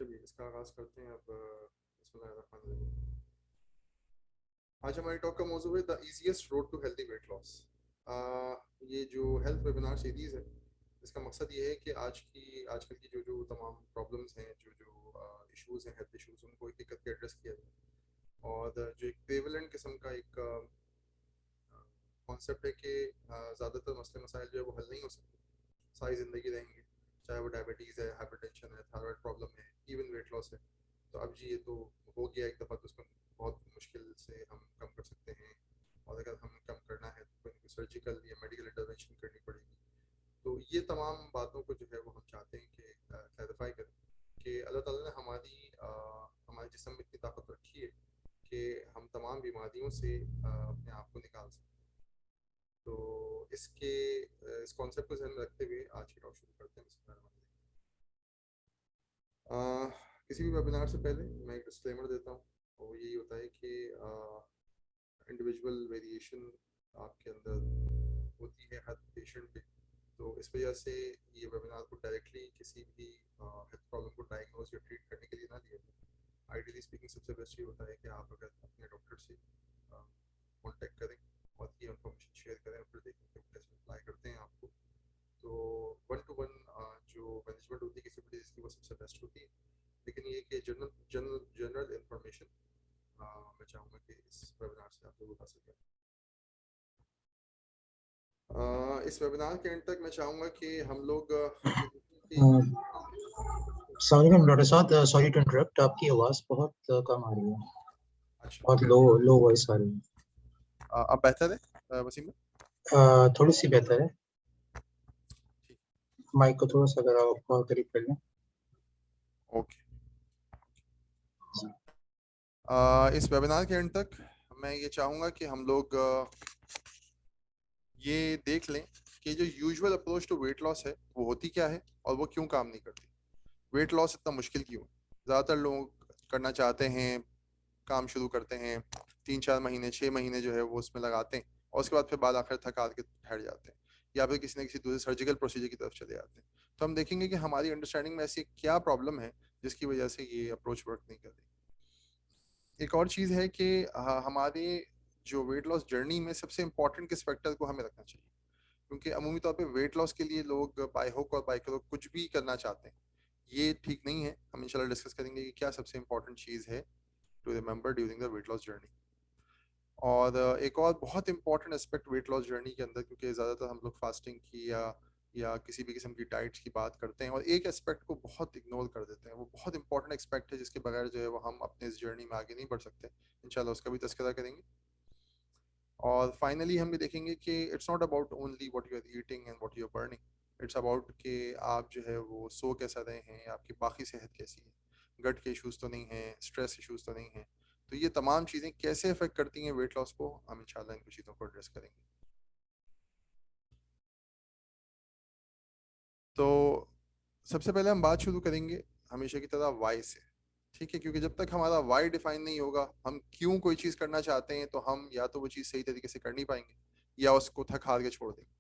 चलिए इसका आगाज़ करते हैं अब। बिस्मिल्लाहिर्रहमानिर्रहीम। आज हमारी टॉक का मौजू है the easiest road to healthy weight loss. ये जो हेल्थ वेबिनार सीरीज़ है, इसका मकसद ये है कि आजकल की जो जो तमाम प्रॉब्लम्स हैं, जो जो इश्यूज़ हैं, हेल्थ इश्यूज़, उनको एक एक करके एड्रेस किया जाए। और जो एक प्रेवलेंट किस्म का एक कॉन्सेप्ट है कि ज़्यादातर मसले मसाइल जो है वो हल नहीं हो सकते, सारी ज़िंदगी रहेंगे, चाहे वो डायबिटीज़ है, हाइपरटेंशन है, थायराइड प्रॉब्लम है, इवन वेट लॉस है। तो अब जी ये तो हो गया एक दफ़ा, तो उसको बहुत मुश्किल से हम कम कर सकते हैं। और अगर हमें कम करना है तो कोई सर्जिकल या मेडिकल इंटरवेंशन करनी पड़ेगी। तो ये तमाम बातों को जो है वो हम चाहते हैं कि क्लैरिफाई करें कि अल्लाह ताला ने हमारे जिस्म में इतनी ताकत रखी है कि हम तमाम बीमारियों से अपने आप को निकाल सकते हैं। तो इस कॉन्सेप्ट को ध्यान में रखते हुए आज की टॉक शुरू करते हैं। किसी भी वेबिनार से पहले मैं एक डिस्क्लेमर देता हूँ, और वो यही होता है कि इंडिविजुअल वेरिएशन आपके अंदर होती है हर पेशेंट पे। तो इस वजह से ये वेबिनार को डायरेक्टली किसी भी हेल्थ प्रॉब्लम को डायग्नोज या ट्रीट करने के लिए ना दिया जाए। आइडियली स्पीकिंग सबसे बेस्ट ये होता है कि आप अगर अपने डॉक्टर से कांटेक्ट करें और ये इन्फॉर्मेशन शेयर करें और फिर देखें कि वो कैसे अप्लाई करते हैं आपको। तो वन टू वन जो मैनेजमेंट होती है किसी भी डिजीज की, वो सबसे बेस्ट होती है। लेकिन ये कि जनरल जनरल जनरल इंफॉर्मेशन मैं चाहूँगा कि इस वेबिनार से आप लोग हासिल करें। इस वेबिनार के एंड तक मैं चाहूँगा कि हम लोग ये देखें कि सॉरी डॉक्टर साहब, सॉरी टू इंटरप्ट, आपकी आवाज़ बहुत कम आ रही है, अच्छा, बहुत लो लो वॉइस आ रही है। अब बेहतर है वसीम भाई? थोड़ी सी बेहतर है। ठीक, माइक को थोड़ा सा अगर आप और करीब कर लें। ओके। इस वेबिनार के एंड तक मैं ये चाहूँगा कि हम लोग ये देख लें कि जो usual approach to weight loss है वो होती क्या है और वो क्यों काम नहीं करती। वेट लॉस इतना मुश्किल क्यों है? ज़्यादातर लोग करना चाहते हैं, काम शुरू करते हैं, 3-4 महीने 6 महीने जो है वो उसमें लगाते हैं, और उसके बाद फिर बाद आखिर थका के ठहर जाते हैं, या फिर किसी न किसी दूसरे सर्जिकल प्रोसीजर की तरफ चले जाते हैं। तो हम देखेंगे कि हमारी अंडरस्टैंडिंग में ऐसी क्या प्रॉब्लम है जिसकी वजह से ये अप्रोच वर्क नहीं कर रही। एक और चीज़ है कि हमारे जो वेट लॉस जर्नी में सबसे इंपॉर्टेंट किस फैक्टर को हमें रखना चाहिए, क्योंकि अमूमी तौर पे वेट लॉस के लिए लोग बाय हुक और बाय क्रुक कुछ भी करना चाहते हैं। ये ठीक नहीं है। हम इंशाल्लाह डिस्कस करेंगे कि क्या सबसे इंपॉर्टेंट चीज़ है to remember during the weight loss journey. और एक और बहुत important aspect weight loss journey के अंदर, क्योंकि ज़्यादातर हम लोग फास्टिंग की या किसी भी किस्म की डाइट्स की बात करते हैं और एक एस्पेक्ट को बहुत इग्नोर कर देते हैं, वो बहुत इंपॉर्टेंट एस्पेक्ट है जिसके बगैर जो है वो हम अपने इस जर्नी में आगे नहीं बढ़ सकते। इंशाल्लाह उसका भी तस्करा करेंगे। और फाइनली हम ये देखेंगे कि it's not about only what you are eating and what you are burning, it's about कि आप जो है वो सो कैसा रहे हैं, आपकी बाकी सेहत कैसी है, गट के इश्यूज़ तो नहीं हैं, स्ट्रेस इश्यूज़ तो नहीं हैं। तो ये तमाम चीज़ें कैसे अफेक्ट करती हैं वेट लॉस को, हम इंशाल्लाह इन कुछ चीज़ों को एड्रेस करेंगे। तो सबसे पहले हम बात शुरू करेंगे हमेशा की तरह वाई से। ठीक है, क्योंकि जब तक हमारा वाई डिफाइन नहीं होगा, हम क्यों कोई चीज़ करना चाहते हैं, तो हम या तो वो चीज़ सही तरीके से कर नहीं पाएंगे या उसको थक हार के छोड़ देंगे।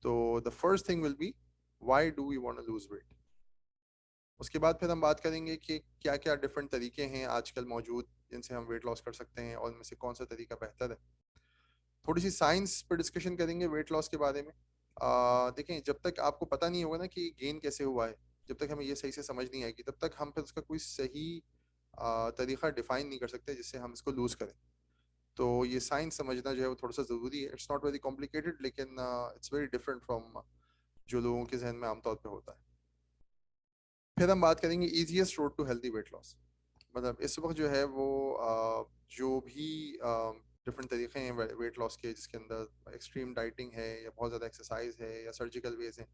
तो the first thing will be why do we want to lose weight. उसके बाद फिर हम बात करेंगे कि क्या क्या डिफरेंट तरीके हैं आजकल मौजूद जिनसे हम वेट लॉस कर सकते हैं और इनमें से कौन सा तरीका बेहतर है। थोड़ी सी साइंस पर डिस्कशन करेंगे वेट लॉस के बारे में। देखें, जब तक आपको पता नहीं होगा ना कि गेन कैसे हुआ है, जब तक हमें ये सही से समझ नहीं आएगी, तब तक हम फिर उसका कोई सही तरीका डिफाइन नहीं कर सकते जिससे हम इसको लूज करें। तो ये साइंस समझना जो है वो थोड़ा सा ज़रूरी है। इट्स नॉट वेरी कॉम्प्लिकेटेड, लेकिन इट्स वेरी डिफरेंट फ्रॉम जो लोगों के जहन में आमतौर पे होता है। फिर हम बात करेंगे easiest road to healthy weight loss. मतलब इस वक्त जो है वो जो भी डिफरेंट तरीके हैं वेट लॉस के, जिसके अंदर एक्सट्रीम डाइटिंग है या बहुत ज़्यादा एक्सरसाइज है या सर्जिकल वेज हैं,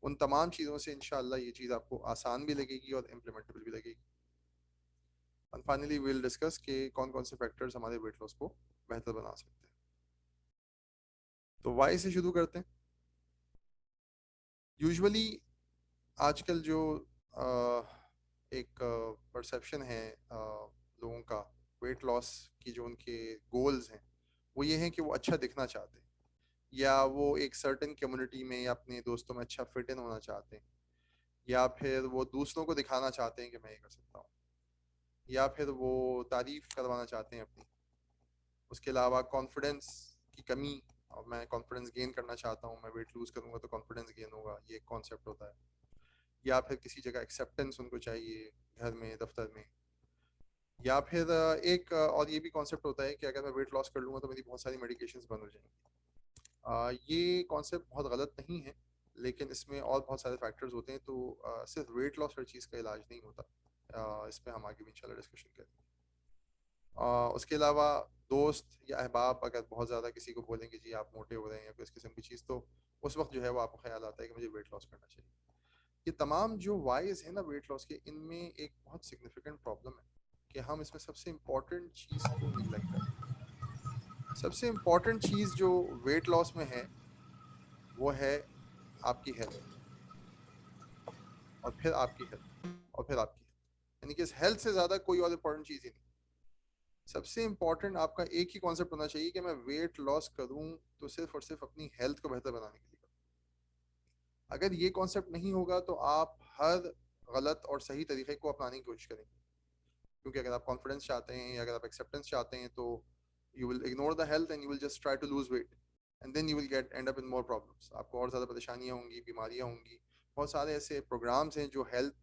उन तमाम चीज़ों से इंशाल्लाह ये चीज़ आपको आसान भी लगेगी और इम्प्लीमेंटेबल भी लगेगी। एंड फाइनली विल डिस्कस कि कौन कौन से फैक्टर्स हमारे वेट लॉस को बेहतर बना सकते हैं। तो वाई से शुरू करते हैं। यूजुअली आजकल जो एक परसेप्शन है लोगों का वेट लॉस की, जो उनके गोल्स हैं वो ये हैं कि वो अच्छा दिखना चाहते हैं, या वो एक सर्टेन कम्युनिटी में या अपने दोस्तों में अच्छा फिट इन होना चाहते हैं, या फिर वो दूसरों को दिखाना चाहते हैं कि मैं ये कर सकता हूँ, या फिर वो तारीफ करवाना चाहते हैं अपनी। उसके अलावा कॉन्फिडेंस की कमी, और मैं कॉन्फिडेंस गेन करना चाहता हूँ, मैं वेट लूज करूंगा तो कॉन्फिडेंस गेन होगा, ये एक कॉन्सेप्ट होता है। या फिर किसी जगह एक्सेप्टेंस उनको चाहिए, घर में, दफ्तर में। या फिर और ये भी कॉन्सेप्ट होता है कि अगर मैं वेट लॉस कर लूंगा तो मेरी बहुत सारी मेडिकेशंस बंद हो जाएंगी। ये कॉन्सेप्ट बहुत गलत नहीं है, लेकिन इसमें और बहुत सारे फैक्टर्स होते हैं। तो सिर्फ वेट लॉस हर चीज़ का इलाज नहीं होता। इस पर हम आगे भी इंशाल्लाह डिस्कशन करेंगे। उसके अलावा दोस्त या अहबाब अगर बहुत ज़्यादा किसी को बोलेंगे जी आप मोटे हो रहे हैं या कोई इस किस्म की चीज़, तो उस वक्त जो है वो आपको ख्याल आता है कि मुझे वेट लॉस करना चाहिए। ये तमाम जो वाइज है ना वेट लॉस के, इनमें एक बहुत सिग्निफिकेंट प्रॉब्लम है कि हम इसमें सबसे इम्पॉर्टेंट चीज़ को निगलेक्ट कर रहे हैं। सबसे इम्पॉर्टेंट चीज़ जो वेट लॉस में है वो है आपकी हेल्थ, और फिर आपकी हेल्थ, और फिर आपकी हेल्थ, यानी कि इस हेल्थ से ज़्यादा कोई और इम्पोर्टेंट चीज़ ही नहीं। सबसे इम्पॉर्टेंट आपका एक ही कॉन्सेप्ट होना चाहिए कि मैं वेट लॉस करूं तो सिर्फ और सिर्फ अपनी हेल्थ को बेहतर बनाने के लिए करूं। अगर ये कॉन्सेप्ट नहीं होगा तो आप हर गलत और सही तरीके को अपनाने की कोशिश करेंगे, क्योंकि अगर आप कॉन्फिडेंस चाहते हैं या अगर आप एक्सेप्टेंस चाहते हैं तो you will ignore the health and you will just try to lose weight, and then you will get end up in more problems. आपको और ज़्यादा परेशानियां होंगी, बीमारियां होंगी। बहुत सारे ऐसे प्रोग्राम्स हैं जो हेल्थ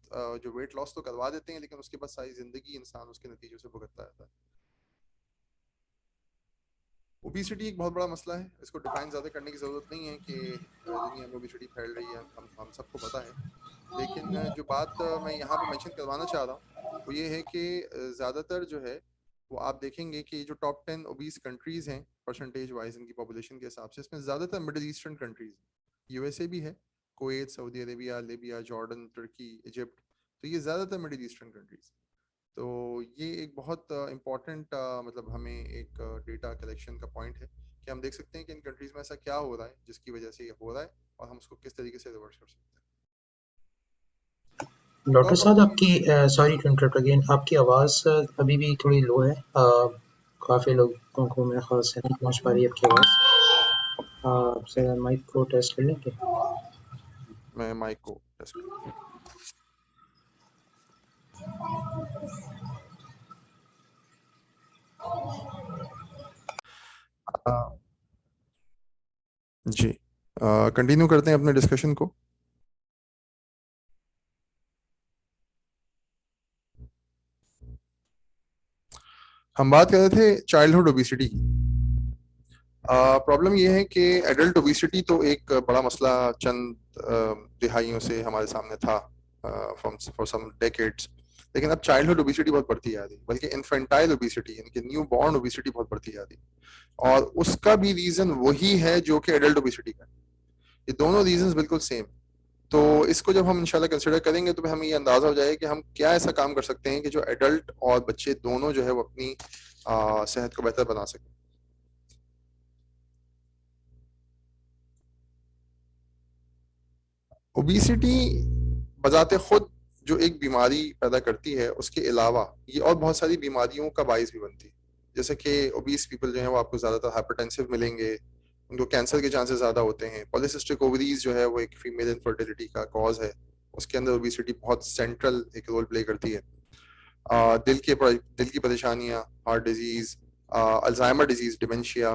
जो वेट लॉस तो करवा देते हैं, लेकिन उसके बाद सारी ज़िंदगी इंसान उसके नतीजों से भुगतता रहता है। ओबिसिटी एक बहुत बड़ा मसला है, इसको डिफाइन ज़्यादा करने की ज़रूरत नहीं है कि दुनिया में ओबिसिटी फैल रही है, हम सबको पता है। लेकिन जो बात मैं यहाँ पे मेंशन करवाना चाह रहा हूँ वो ये है कि ज़्यादातर जो है वो आप देखेंगे कि जो टॉप 10 ओबीस कंट्रीज़ हैं परसेंटेज वाइज इनकी पॉपुलेशन के हिसाब से, इसमें ज़्यादातर मिडिल ईस्टर्न कंट्रीज़, यूएसए भी है, Kuwait, Saudi Arabia, Libya, Jordan, Turkey, Egypt. तो ये ज़्यादातर मिडिल ईस्टर्न कंट्रीज़। तो ये एक बहुत इम्पॉर्टेंट मतलब हमें एक डेटा कलेक्शन का पॉइंट है कि हम देख सकते हैं कि इन कंट्रीज में ऐसा क्या हो रहा है जिसकी वजह से ये हो रहा है, और हम उसको किस तरीके से रिवर्स कर सकते हैं। एक डॉक्टर और साहब प्रॉब्लम, आपकी सॉरी टू इंटरप्ट अगेन, आपकी आवाज़ अभी भी थोड़ी लो है। काफ़ी लोगों को मेरे ख्याल से नहीं पहुंच पा रही है आपकी आवाज़। आपसे माइक को टेस्ट कर लेंगे। मैं माइक को टेस्ट कर, जी कंटिन्यू करते हैं अपने डिस्कशन को। हम बात कर रहे थे चाइल्डहुड ओबिसिटी की। प्रॉब्लम ये है कि एडल्ट ओबिसिटी तो एक बड़ा मसला चंद दिहाइयों से हमारे सामने था, फॉर सम डेकेड्स। लेकिन अब चाइल्डहुड ओबिसिटी बहुत बढ़ती जा रही है, बल्कि इन्फेंटाइल ओबिसिटी यानी कि न्यू बॉर्न ओबिसिटी बहुत बढ़ती जा रही है। और उसका भी रीजन वही है जो कि एडल्ट ओबिसिटी का है। ये दोनों रीजंस बिल्कुल सेम। तो इसको जब हम इंशाल्लाह कंसिडर करेंगे तो हमें ये अंदाजा हो जाएगा कि हम क्या ऐसा काम कर सकते हैं कि जो एडल्ट और बच्चे दोनों जो है वो अपनी सेहत को बेहतर बना सकें। ओबिसिटी बजाते खुद जो एक बीमारी पैदा करती है, उसके अलावा ये और बहुत सारी बीमारियों का बायस भी बनती है। जैसे कि ओबीस पीपल जो है वो आपको ज़्यादातर हाइपरटेंसिव मिलेंगे, उनको कैंसर के चांसेस ज़्यादा होते हैं। पॉलीसिस्टिक ओवरीज जो है वो एक फीमेल इनफर्टिलिटी का कॉज है, उसके अंदर ओबिसिटी बहुत सेंट्रल एक रोल प्ले करती है। दिल की परेशानियां, heart disease, Alzheimer disease, dementia.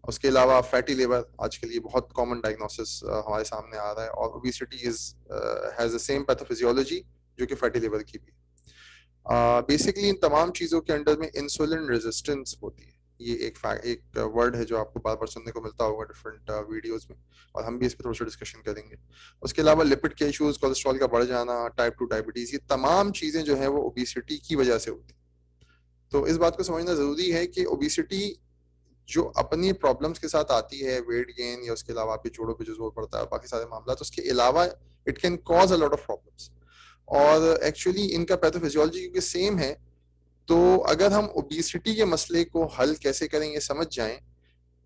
उसके अलावा फैटी लिवर आजकल ये बहुत कॉमन डायग्नोसिस हमारे सामने आ रहा है, और obesity is has the same pathophysiology जो कि फैटी लिवर की भी। बेसिकली इन तमाम चीज़ों के अंडर में इंसुलिन रेजिस्टेंस होती है। ये एक वर्ड है जो आपको बार बार सुनने को मिलता होगा डिफरेंट वीडियोस में, और हम भी इस पर थोड़ा सा डिस्कशन करेंगे। उसके अलावा लिपिड के इश्यूज, कोलेस्ट्रॉल का बढ़ जाना, टाइप 2 डायबिटीज, ये तमाम चीज़ें जो है वो ओबिसिटी की वजह से होती है। तो इस बात को समझना ज़रूरी है कि ओबिसिटी जो अपनी प्रॉब्लम्स के साथ आती है, वेट गेन या उसके अलावा आपके जोड़ों पे जो जोर पड़ता है, बाकी सारे मामला, तो उसके अलावा it can cause a lot of problems. और एक्चुअली इनका पैथोफिजियोलॉजी क्योंकि सेम है, तो अगर हम ओबिसिटी के मसले को हल कैसे करेंगे समझ जाएं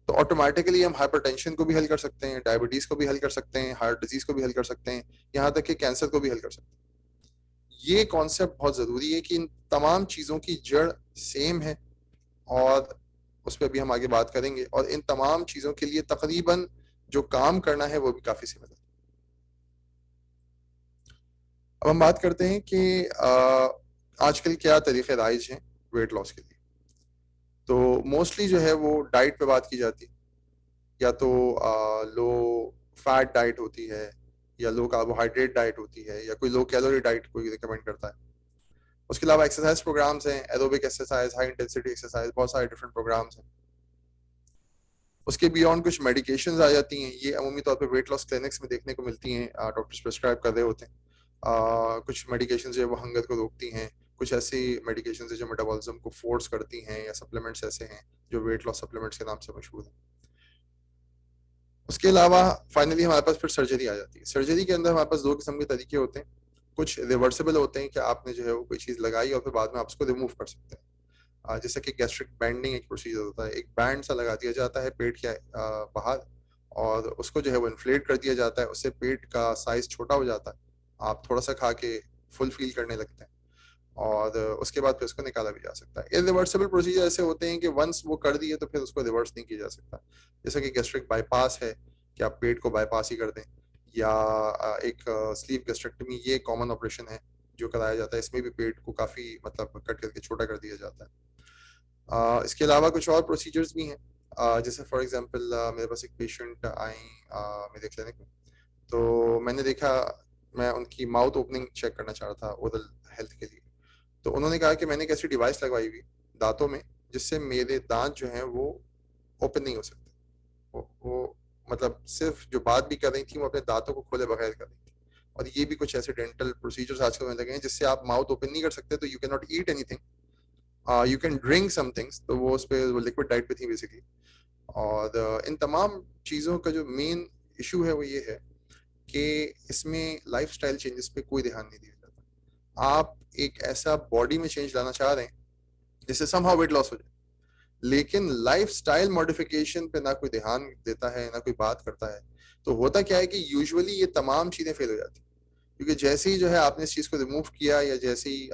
तो ऑटोमेटिकली हम हाइपरटेंशन को भी हल कर सकते हैं, डायबिटीज को भी हल कर सकते हैं, हार्ट डिजीज को भी हल कर सकते हैं, यहाँ तक कि कैंसर को भी हल कर सकते हैं। ये कॉन्सेप्ट बहुत जरूरी है कि इन तमाम चीजों की जड़ सेम है, और उस पर भी हम आगे बात करेंगे। और इन तमाम चीजों के लिए तकरीबन जो काम करना है वो भी काफी सिमिलर। अब हम बात करते हैं कि आजकल क्या तरीके राइज हैं वेट लॉस के लिए। तो मोस्टली जो है वो डाइट पे बात की जाती है, या तो लो फैट डाइट होती है, या लो कार्बोहाइड्रेट डाइट होती है, या कोई लो कैलोरी डाइट कोई रिकमेंड करता है। उसके अलावा एक्सरसाइज प्रोग्राम्स हैं, aerobic exercise, high intensity exercise, बहुत सारे डिफरेंट प्रोग्राम्स हैं। उसके बियॉन्ड कुछ मेडिकेशंस आ जाती हैं, ये अमूमी तौर पे वेट लॉस क्लिनिक्स में देखने को मिलती हैं, डॉक्टर्स प्रिस्क्राइब कर रहे होते हैं। कुछ मेडिकेशंस जो है वो हंगर को रोकती हैं, कुछ ऐसी मेडिकेशंस है जो मेटाबॉलिज्म को फोर्स करती हैं, या सप्लीमेंट्स ऐसे हैं जो वेट लॉस सप्लीमेंट्स के नाम से मशहूर हैं। उसके अलावा फाइनली हमारे पास फिर सर्जरी आ जाती है। सर्जरी के अंदर हमारे पास दो किस्म के तरीके होते हैं। कुछ रिवर्सिबल होते हैं कि आपने जो है वो कोई चीज़ लगाई और फिर बाद में आप उसको रिमूव कर सकते हैं। जैसे कि गैस्ट्रिक बैंडिंग एक प्रोसीजर होता है, एक बैंड सा लगा दिया जाता है पेट के बाहर, और उसको जो है वो इन्फ्लेट कर दिया जाता है, उससे पेट का साइज छोटा हो जाता है, आप थोड़ा सा खा के फुल फील करने लगते हैं, और उसके बाद फिर उसको निकाला भी जा सकता है। इरिवर्सिबल प्रोसीजर ऐसे होते हैं कि वंस वो कर दिए तो फिर उसको रिवर्स नहीं किया जा सकता। जैसे कि गैस्ट्रिक बाईपास है कि आप पेट को बाईपास ही कर दें, या एक स्लीव गैस्ट्रेक्टमी, ये कॉमन ऑपरेशन है जो कराया जाता है। इसमें भी पेट को काफी मतलब कट करके छोटा कर दिया जाता है। इसके अलावा कुछ और प्रोसीजर्स भी हैं। जैसे फॉर एग्जांपल मेरे पास एक पेशेंट आई मेरे क्लिनिक में, तो मैंने देखा, मैं उनकी माउथ ओपनिंग चेक करना चाह रहा था ओरल हेल्थ के लिए। तो उन्होंने कहा कि मैंने एक ऐसी डिवाइस लगवाई हुई दांतों में जिससे मेरे दांत जो हैं वो ओपन नहीं हो सकते। वो मतलब सिर्फ जो बात भी कर रही थी वो अपने दांतों को खोले बगैर कर रही थी। और ये भी कुछ ऐसे डेंटल प्रोसीजर्स आजकल होने लगे हैं जिससे आप माउथ ओपन नहीं कर सकते, तो you can not eat anything, you can drink some things. तो वो उस पर वो लिक्विड डाइट पे थी बेसिकली। और इन तमाम चीज़ों का जो मेन इशू है वो ये है कि इसमें लाइफस्टाइल चेंजेस पे कोई ध्यान नहीं दिया जाता। आप एक ऐसा बॉडी में चेंज लाना चाह रहे हैं जिससे समहाउ वेट लॉस हो जाए, लेकिन लाइफस्टाइल मॉडिफिकेशन पे ना कोई ध्यान देता है ना कोई बात करता है। तो होता क्या है कि यूजुअली ये तमाम चीजें फेल हो जाती हैं, क्योंकि जैसे ही जो है आपने इस चीज को रिमूव किया, या जैसे ही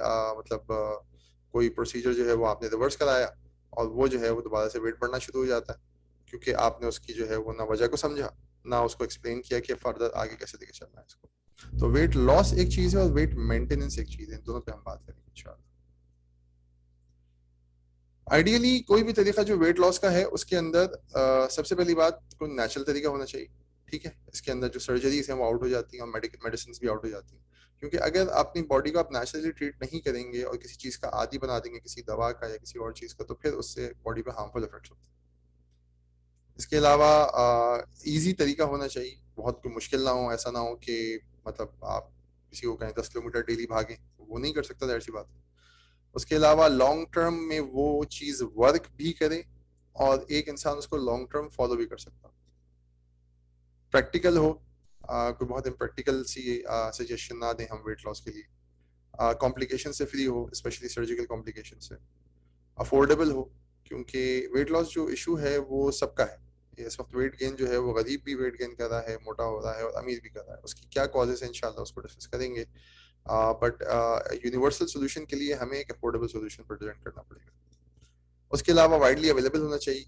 कोई प्रोसीजर जो है वो आपने रिवर्स कराया, और वो जो है वो दोबारा से वेट बढ़ना शुरू हो जाता है, क्योंकि आपने उसकी जो है वो ना वजह को समझा, ना उसको एक्सप्लेन किया कि फर्दर आगे कैसे लेके चलना है इसको। तो वेट लॉस एक चीज है और वेट मेंटेनेंस एक चीज है, इन दोनों पे हम बात करेंगे इंशाल्लाह। आइडियली कोई भी तरीका जो वेट लॉस का है उसके अंदर सबसे पहली बात कोई नेचुरल तरीका होना चाहिए। ठीक है, इसके अंदर जो सर्जरीज हैं वो आउट हो जाती हैं और मेडिकल मेडिसिन भी आउट हो जाती हैं, क्योंकि अगर अपनी बॉडी को आप नेचुरली ट्रीट नहीं करेंगे और किसी चीज़ का आदी बना देंगे, किसी दवा का या किसी और चीज़ का, तो फिर उससे बॉडी पे हार्मफुल इफेक्ट्स होते हैं। इसके अलावा इजी तरीका होना चाहिए, बहुत कोई मुश्किल ना हो, ऐसा ना हो कि मतलब आप किसी को कहें 10 किलोमीटर डेली भागें, वो नहीं कर सकता, जाहिर सी बात है। उसके अलावा लॉन्ग टर्म में वो चीज वर्क भी करे और एक इंसान उसको लॉन्ग टर्म फॉलो भी कर सकता, प्रैक्टिकल हो, कोई बहुत इम्प्रैक्टिकल सी सजेशन ना दें हम वेट लॉस के लिए, कॉम्प्लिकेशन से फ्री हो, स्पेशली सर्जिकल कॉम्प्लिकेशन से, अफोर्डेबल हो, क्योंकि वेट लॉस जो इशू है वो सबका है। इस वक्त वेट गेन जो है वो गरीब भी वेट गेन कर रहा है, मोटा हो रहा है, और अमीर भी कर रहा है। उसकी क्या कॉजेज है इंशाल्लाह उसको डिस्कस करेंगे, बट यूनिवर्सल सोल्यूशन के लिए हमें एक अफोर्डेबल सोल्यूशन प्रेजेंट करना पड़ेगा। उसके अलावा वाइडली अवेलेबल होना चाहिए,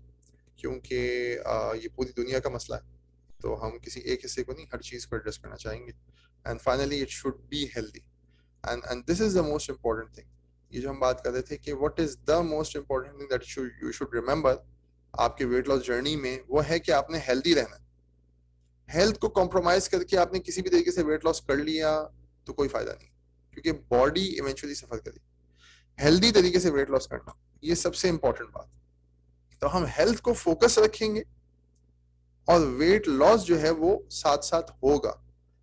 क्योंकि ये पूरी दुनिया का मसला है, तो हम किसी एक हिस्से को नहीं, हर चीज़ को एड्रेस करना चाहेंगे। And finally it should be healthy, and this is the most important thing. ये जो हम बात कर रहे थे कि what is the most important thing that you should remember आपके वेट लॉस जर्नी में, वो है कि आपने हेल्दी रहना है। हेल्थ को कॉम्प्रोमाइज करके आपने किसी भी तरीके से वेट लॉस कर लिया तो कोई फायदा नहीं, क्योंकि बॉडी इवेंचुअली सफर करेगी। हेल्दी तरीके से वेट लॉस करना, ये सबसे इंपॉर्टेंट बात। तो हम हेल्थ को फोकस रखेंगे और वेट लॉस जो है वो साथ साथ होगा,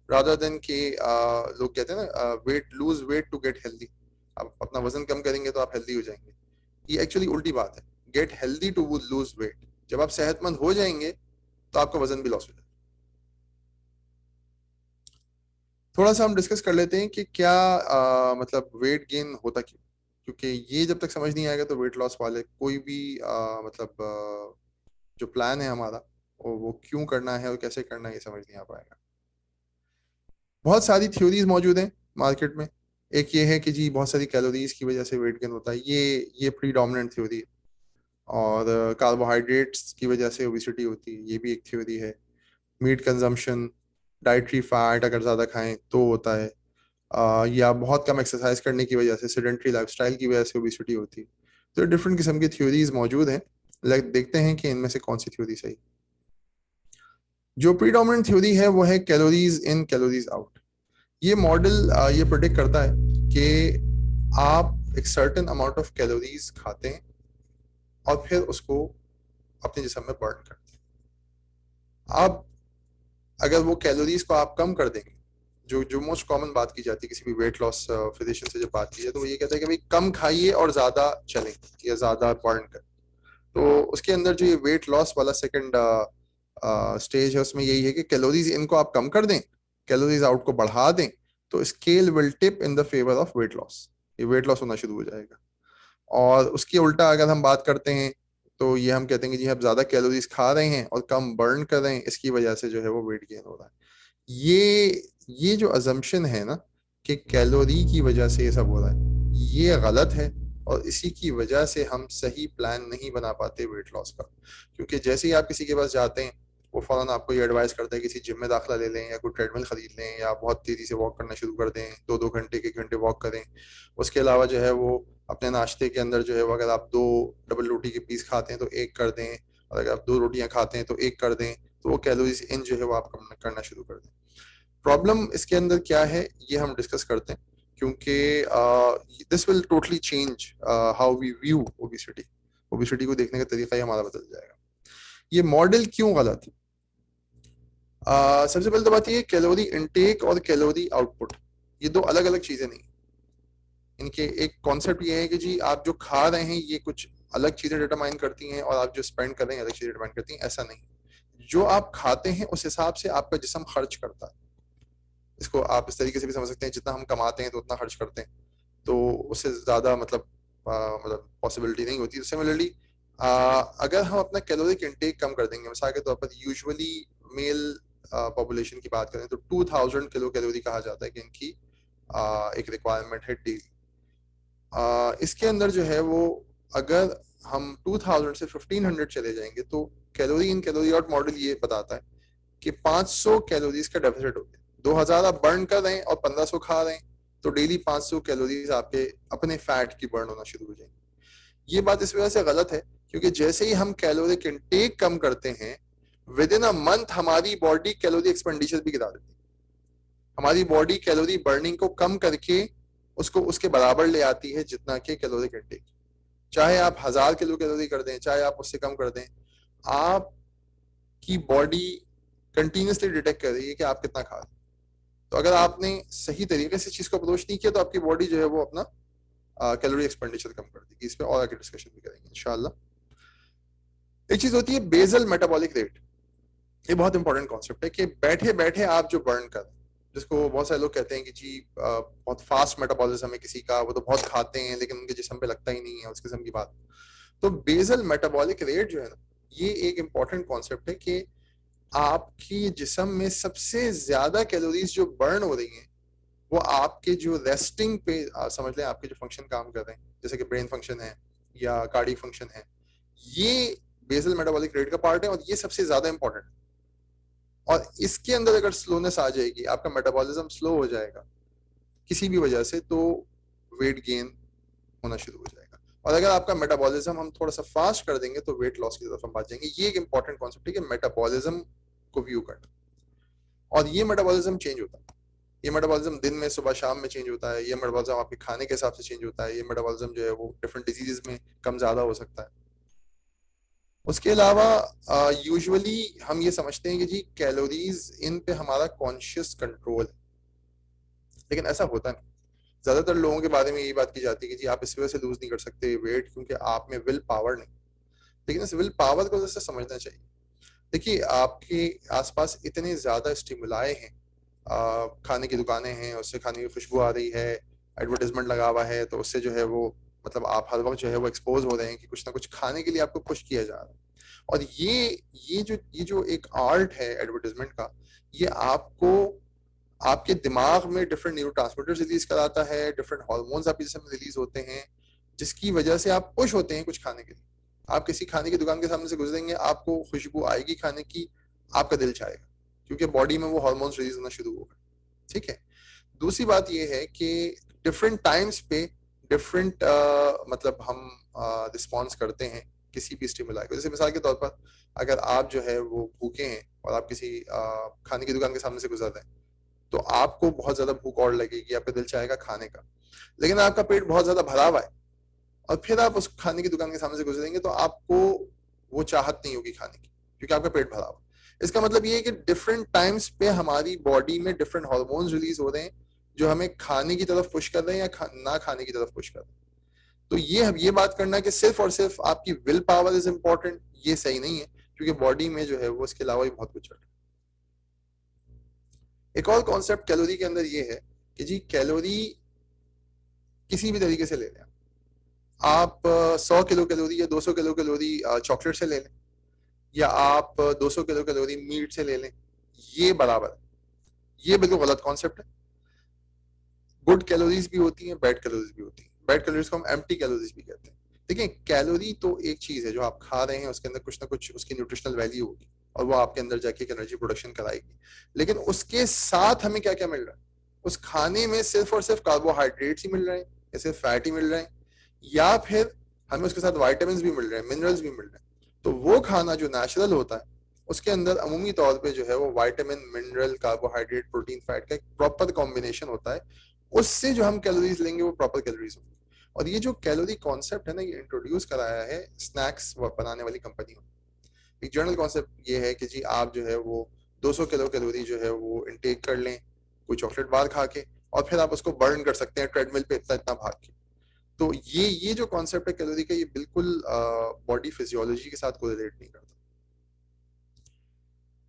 रादर देन के लोग कहते हैं ना weight lose weight to get healthy. आप अपना वजन कम करेंगे तो आप हेल्दी हो जाएंगे, ये एक्चुअली उल्टी बात है। Get healthy to lose weight, जब आप सेहतमंद हो जाएंगे तो आपका वजन भी लॉस हो जाएगा। थोड़ा सा हम डिस्कस कर लेते हैं कि क्या मतलब वेट गेन होता क्यों, क्योंकि ये जब तक समझ नहीं आएगा तो वेट लॉस वाले कोई भी जो प्लान है हमारा वो क्यों करना है और कैसे करना है ये समझ नहीं आ पाएगा। बहुत सारी थ्योरीज मौजूद हैं मार्केट में। एक ये है कि जी बहुत सारी कैलोरीज की वजह से वेट गेन होता है, ये प्रीडोमिनेंट थ्योरी है। और कार्बोहाइड्रेट्स की वजह से ओबेसिटी होती है, ये भी एक थ्योरी है। मीट कंजम्पशन, डाइटरी फैट अगर ज़्यादा खाएं तो होता है। या बहुत कम एक्सरसाइज करने की वजह से, सेडेंटरी लाइफस्टाइल की वजह से ओबेसिटी होती है। तो डिफरेंट किस्म की थ्योरीज मौजूद हैं, देखते हैं कि इनमें से कौन सी थ्योरी सही। जो प्रीडोमिनेंट थ्योरी है वो है कैलोरीज इन कैलोरीज आउट। ये मॉडल ये प्रिडिक्ट करता है कि आप एक सर्टेन अमाउंट ऑफ कैलोरीज खाते हैं और फिर उसको अपने जिस्म में बर्न करते हैं। अब अगर वो कैलोरीज को आप कम कर देंगे, जो जो मोस्ट कॉमन बात की जाती है किसी भी वेट लॉस फिजिशियन से जब बात की जाए, तो वो ये कहता है कि भाई कम खाइए और ज्यादा चलें या ज्यादा बर्न करें। तो उसके अंदर जो ये वेट लॉस वाला सेकंड स्टेज है, उसमें यही है कि कैलोरीज इनको आप कम कर दें, कैलोरीज आउट को बढ़ा दें, तो scale will tip in the favour of weight loss, ये वेट लॉस होना शुरू हो जाएगा। और उसकी उल्टा अगर हम बात करते हैं तो ये हम कहते हैं कि जी आप ज्यादा कैलोरीज खा रहे हैं और कम बर्न कर रहे हैं, इसकी वजह से जो है वो वेट गेन हो रहा है। ये जो अजम्पशन है ना कि कैलोरी की वजह से ये सब हो रहा है, ये गलत है। और इसी की वजह से हम सही प्लान नहीं बना पाते वेट लॉस का। क्योंकि जैसे ही आप किसी के पास जाते हैं, वो फौरन आपको ये एडवाइस करता है किसी जिम में दाखिला ले लें या कोई ट्रेडमिल खरीद लें या बहुत तेजी से वॉक करना शुरू कर दें, 2-2 घंटे के घंटे वॉक करें। उसके अलावा जो है वो अपने नाश्ते के अंदर जो है वो अगर आप 2 डबल रोटी के पीस खाते हैं तो एक कर दें, और अगर आप 2 रोटियां खाते हैं तो एक कर दें, तो वो कैलोरीज इन जो है वो आप कम करना शुरू कर दें। प्रॉब्लम इसके अंदर क्या है ये हम डिस्कस करते हैं, क्योंकि this will totally change how we view obesity. Obesity को देखने का तरीका ही हमारा बदल जाएगा। ये मॉडल क्यों गलत है? सबसे पहले तो बात ये, कैलोरी इनटेक और कैलोरी आउटपुट ये दो अलग अलग चीजें नहीं। इनके एक कॉन्सेप्ट ये है कि जी आप जो खा रहे हैं ये कुछ अलग चीजें डिटरमाइन करती हैं और आप जो स्पेंड कर रहे हैं अलग चीजें डिटरमाइन करती हैं, ऐसा नहीं। जो आप खाते हैं उस हिसाब से आपका जिस्म खर्च करता है। इसको आप इस तरीके से भी समझ सकते हैं, जितना हम कमाते हैं तो उतना खर्च करते हैं, तो उससे ज्यादा मतलब पॉसिबिलिटी नहीं होती। सिमिलरली अगर हम अपना कैलोरिक इंटेक कम कर देंगे, मिसाल के तौर पर यूजुअली मेल पॉपुलेशन की बात करें तो 2000 किलो कैलोरी कहा जाता है कि इनकी एक रिक्वायरमेंट है डेली। इसके अंदर जो है वो अगर हम 2000 से 1500 चले जाएंगे तो कैलोरी इन कैलोरी आउट मॉडल ये बताता है कि 500 कैलोरीज का डेफिसिट हो गया। 2000 आप बर्न कर रहे हैं और 1500 खा रहे हैं, तो डेली 500 कैलोरीज आपके अपने फैट की बर्न होना शुरू हो जाएंगी। ये बात इस वजह से गलत है क्योंकि जैसे ही हम कैलोरिक इंटेक कम करते हैं, विद इन अ मंथ हमारी बॉडी कैलोरी एक्सपेंडिचर भी गिरा देती है। हमारी बॉडी कैलोरी बर्निंग को कम करके उसको उसके बराबर ले आती है जितना कि कैलोरिक इंटेक। चाहे आप 1000 किलो कैलोरी कर दें, चाहे आप उससे कम कर दें, आपकी बॉडी कंटिन्यूसली डिटेक्ट कर रही है कि आप कितना खा रहे हैं। तो अगर आपने सही तरीके से चीज को अप्रोच नहीं किया तो आपकी बॉडी जो है वो अपना कैलोरी एक्सपेंडिचर कम कर देगी। इस पे और आगे डिस्कशन भी करेंगे इंशाल्लाह। एक चीज होती है बेसल मेटाबॉलिक रेट। ये बहुत इंपॉर्टेंट कॉन्सेप्ट है कि बैठे बैठे आप जो बर्न कर, जिसको बहुत सारे लोग कहते हैं कि जी बहुत फास्ट मेटाबॉलिज्म है किसी का, वो तो बहुत खाते हैं लेकिन उनके जिस्म पे लगता ही नहीं है, उस किस्म की बात। तो बेसल मेटाबॉलिक रेट जो है ना, ये एक इंपॉर्टेंट कॉन्सेप्ट है कि आपकी जिस्म में सबसे ज्यादा कैलोरीज जो बर्न हो रही हैं वो आपके जो रेस्टिंग पे समझ लें आपके जो फंक्शन काम कर रहे हैं, जैसे कि ब्रेन फंक्शन है या कार्डियक फंक्शन है, ये बेसल मेटाबॉलिक रेट का पार्ट है और ये सबसे ज्यादा इंपॉर्टेंट है। और इसके अंदर अगर स्लोनेस आ जाएगी, आपका मेटाबॉलिज्म स्लो हो जाएगा किसी भी वजह से, तो वेट गेन होना शुरू हो जाएगा। और अगर आपका मेटाबॉलिज्म हम थोड़ा सा फास्ट कर देंगे तो वेट लॉस की तरफ हम बात जाएंगे। ये एक इंपॉर्टेंट कॉन्सेप्ट है कि मेटाबॉलिज्म को व्यू करना। और ये मेटाबॉलिज्म चेंज होता है। ये मेटाबॉलिज्म दिन में सुबह शाम में चेंज होता है। ये मेटाबॉलिज्म आपके खाने के हिसाब से चेंज होता है। ये मेटाबॉलिज्म जो है वो डिफरेंट डिजीजेस में कम ज्यादा हो सकता है। उसके अलावा यूजुअली हम ये समझते हैं कि जी कैलोरीज इन पे हमारा कॉन्शियस कंट्रोल है, लेकिन ऐसा होता नहीं। ज्यादातर लोगों के बारे में यही बात की जाती है कि जी आप इस वजह से लूज नहीं कर सकते वेट क्योंकि आप में विल पावर नहीं। लेकिन इस विल पावर को जैसे समझना चाहिए। देखिए आपके आसपास इतने ज्यादा स्टिमुलाई हैं, खाने की दुकानें हैं, उससे खाने की खुशबू आ रही है, एडवर्टाइजमेंट लगा हुआ है, तो उससे जो है वो मतलब आप हर वक्त जो है वो एक्सपोज हो रहे हैं कि कुछ ना कुछ खाने के लिए आपको पुश किया जा रहा है। और ये जो एक आर्ट है एडवर्टाइजमेंट का, ये आपको आपके दिमाग में डिफरेंट न्यूरोट्रांसमीटर्स रिलीज कराता है, डिफरेंट हार्मोन्स आपके जिस्म में रिलीज होते हैं, जिसकी वजह से आप पुश होते हैं कुछ खाने के लिए। आप किसी खाने की दुकान के सामने से गुजरेंगे, आपको खुशबू आएगी खाने की, आपका दिल चाहेगा क्योंकि बॉडी में वो हार्मोन्स रिलीज होना शुरू होगा। ठीक है, दूसरी बात ये है कि डिफरेंट टाइम्स पे डिफरेंट मतलब हम रिस्पॉन्स करते हैं किसी भी स्टिमुलाई को। जैसे मिसाल के तौर पर अगर आप जो है वो भूखे हैं और आप किसी खाने की दुकान के सामने से गुजर रहे हैं, तो आपको बहुत ज्यादा भूख और लगेगी, आपका दिल चाहेगा खाने का, लेकिन आपका पेट बहुत ज्यादा भरा हुआ है और फिर आप उस खाने की दुकान के सामने से गुजरेंगे तो आपको वो चाहत नहीं होगी खाने की, क्योंकि आपका पेट भरा हुआ। इसका मतलब ये है कि डिफरेंट टाइम्स पे हमारी बॉडी में डिफरेंट हार्मोन्स रिलीज हो रहे हैं जो हमें खाने की तरफ पुश कर रहे हैं या ना खाने की तरफ पुश कर रहे हैं। तो ये बात करना कि सिर्फ और सिर्फ आपकी विल पावर इज इंपॉर्टेंट, ये सही नहीं है, क्योंकि बॉडी में जो है वो इसके अलावा भी बहुत कुछ है। एक और कॉन्सेप्ट कैलोरी के अंदर ये है कि जी कैलोरी किसी भी तरीके से ले लें आप 100 किलो कैलोरी या 200 किलो कैलोरी चॉकलेट से ले लें या आप 200 किलो कैलोरी मीट से ले लें, ये बराबर है। ये बिल्कुल गलत कॉन्सेप्ट है। गुड कैलोरीज भी होती हैं, बैड कैलोरीज भी होती हैं। बैड कैलोरीज को हम एम्प्टी कैलोरीज भी कहते हैं। देखिए कैलोरी तो एक चीज है जो आप खा रहे हैं, उसके अंदर कुछ ना कुछ उसकी न्यूट्रिशनल वैल्यू होगी और वो आपके अंदर जाके एनर्जी प्रोडक्शन कराएगी, लेकिन उसके साथ हमें क्या क्या मिल रहा है? उस खाने में सिर्फ और सिर्फ कार्बोहाइड्रेट्स ही मिल रहे हैं या सिर्फ फैट ही मिल रहे हैं, या फिर हमें उसके साथ वाइटामिन भी मिल रहे हैं, मिनरल्स भी मिल रहे हैं। तो वो खाना जो नेचुरल होता है उसके अंदर अमूमी तौर पे जो है वो vitamin, mineral, carbohydrate, protein, fat का एक प्रॉपर कॉम्बिनेशन होता है। उससे जो हम कैलोरीज लेंगे वो प्रॉपर कैलोरीज होंगी। और ये जो कैलोरी कॉन्सेप्ट है ना, ये इंट्रोड्यूस कराया है स्नैक्स बनाने वाली कंपनी में। एक जनरल कॉन्सेप्ट ये है कि जी आप जो है वो 200 किलो कैलोरी जो है वो इनटेक कर लें कोई चॉकलेट बार खा के, और फिर आप उसको बर्न कर सकते हैं ट्रेडमिल पे इतना इतना भाग के। तो ये जो कॉन्सेप्ट है कैलोरी का, ये बिल्कुल बॉडी फिजियोलॉजी के साथ कोरिलेट नहीं करता।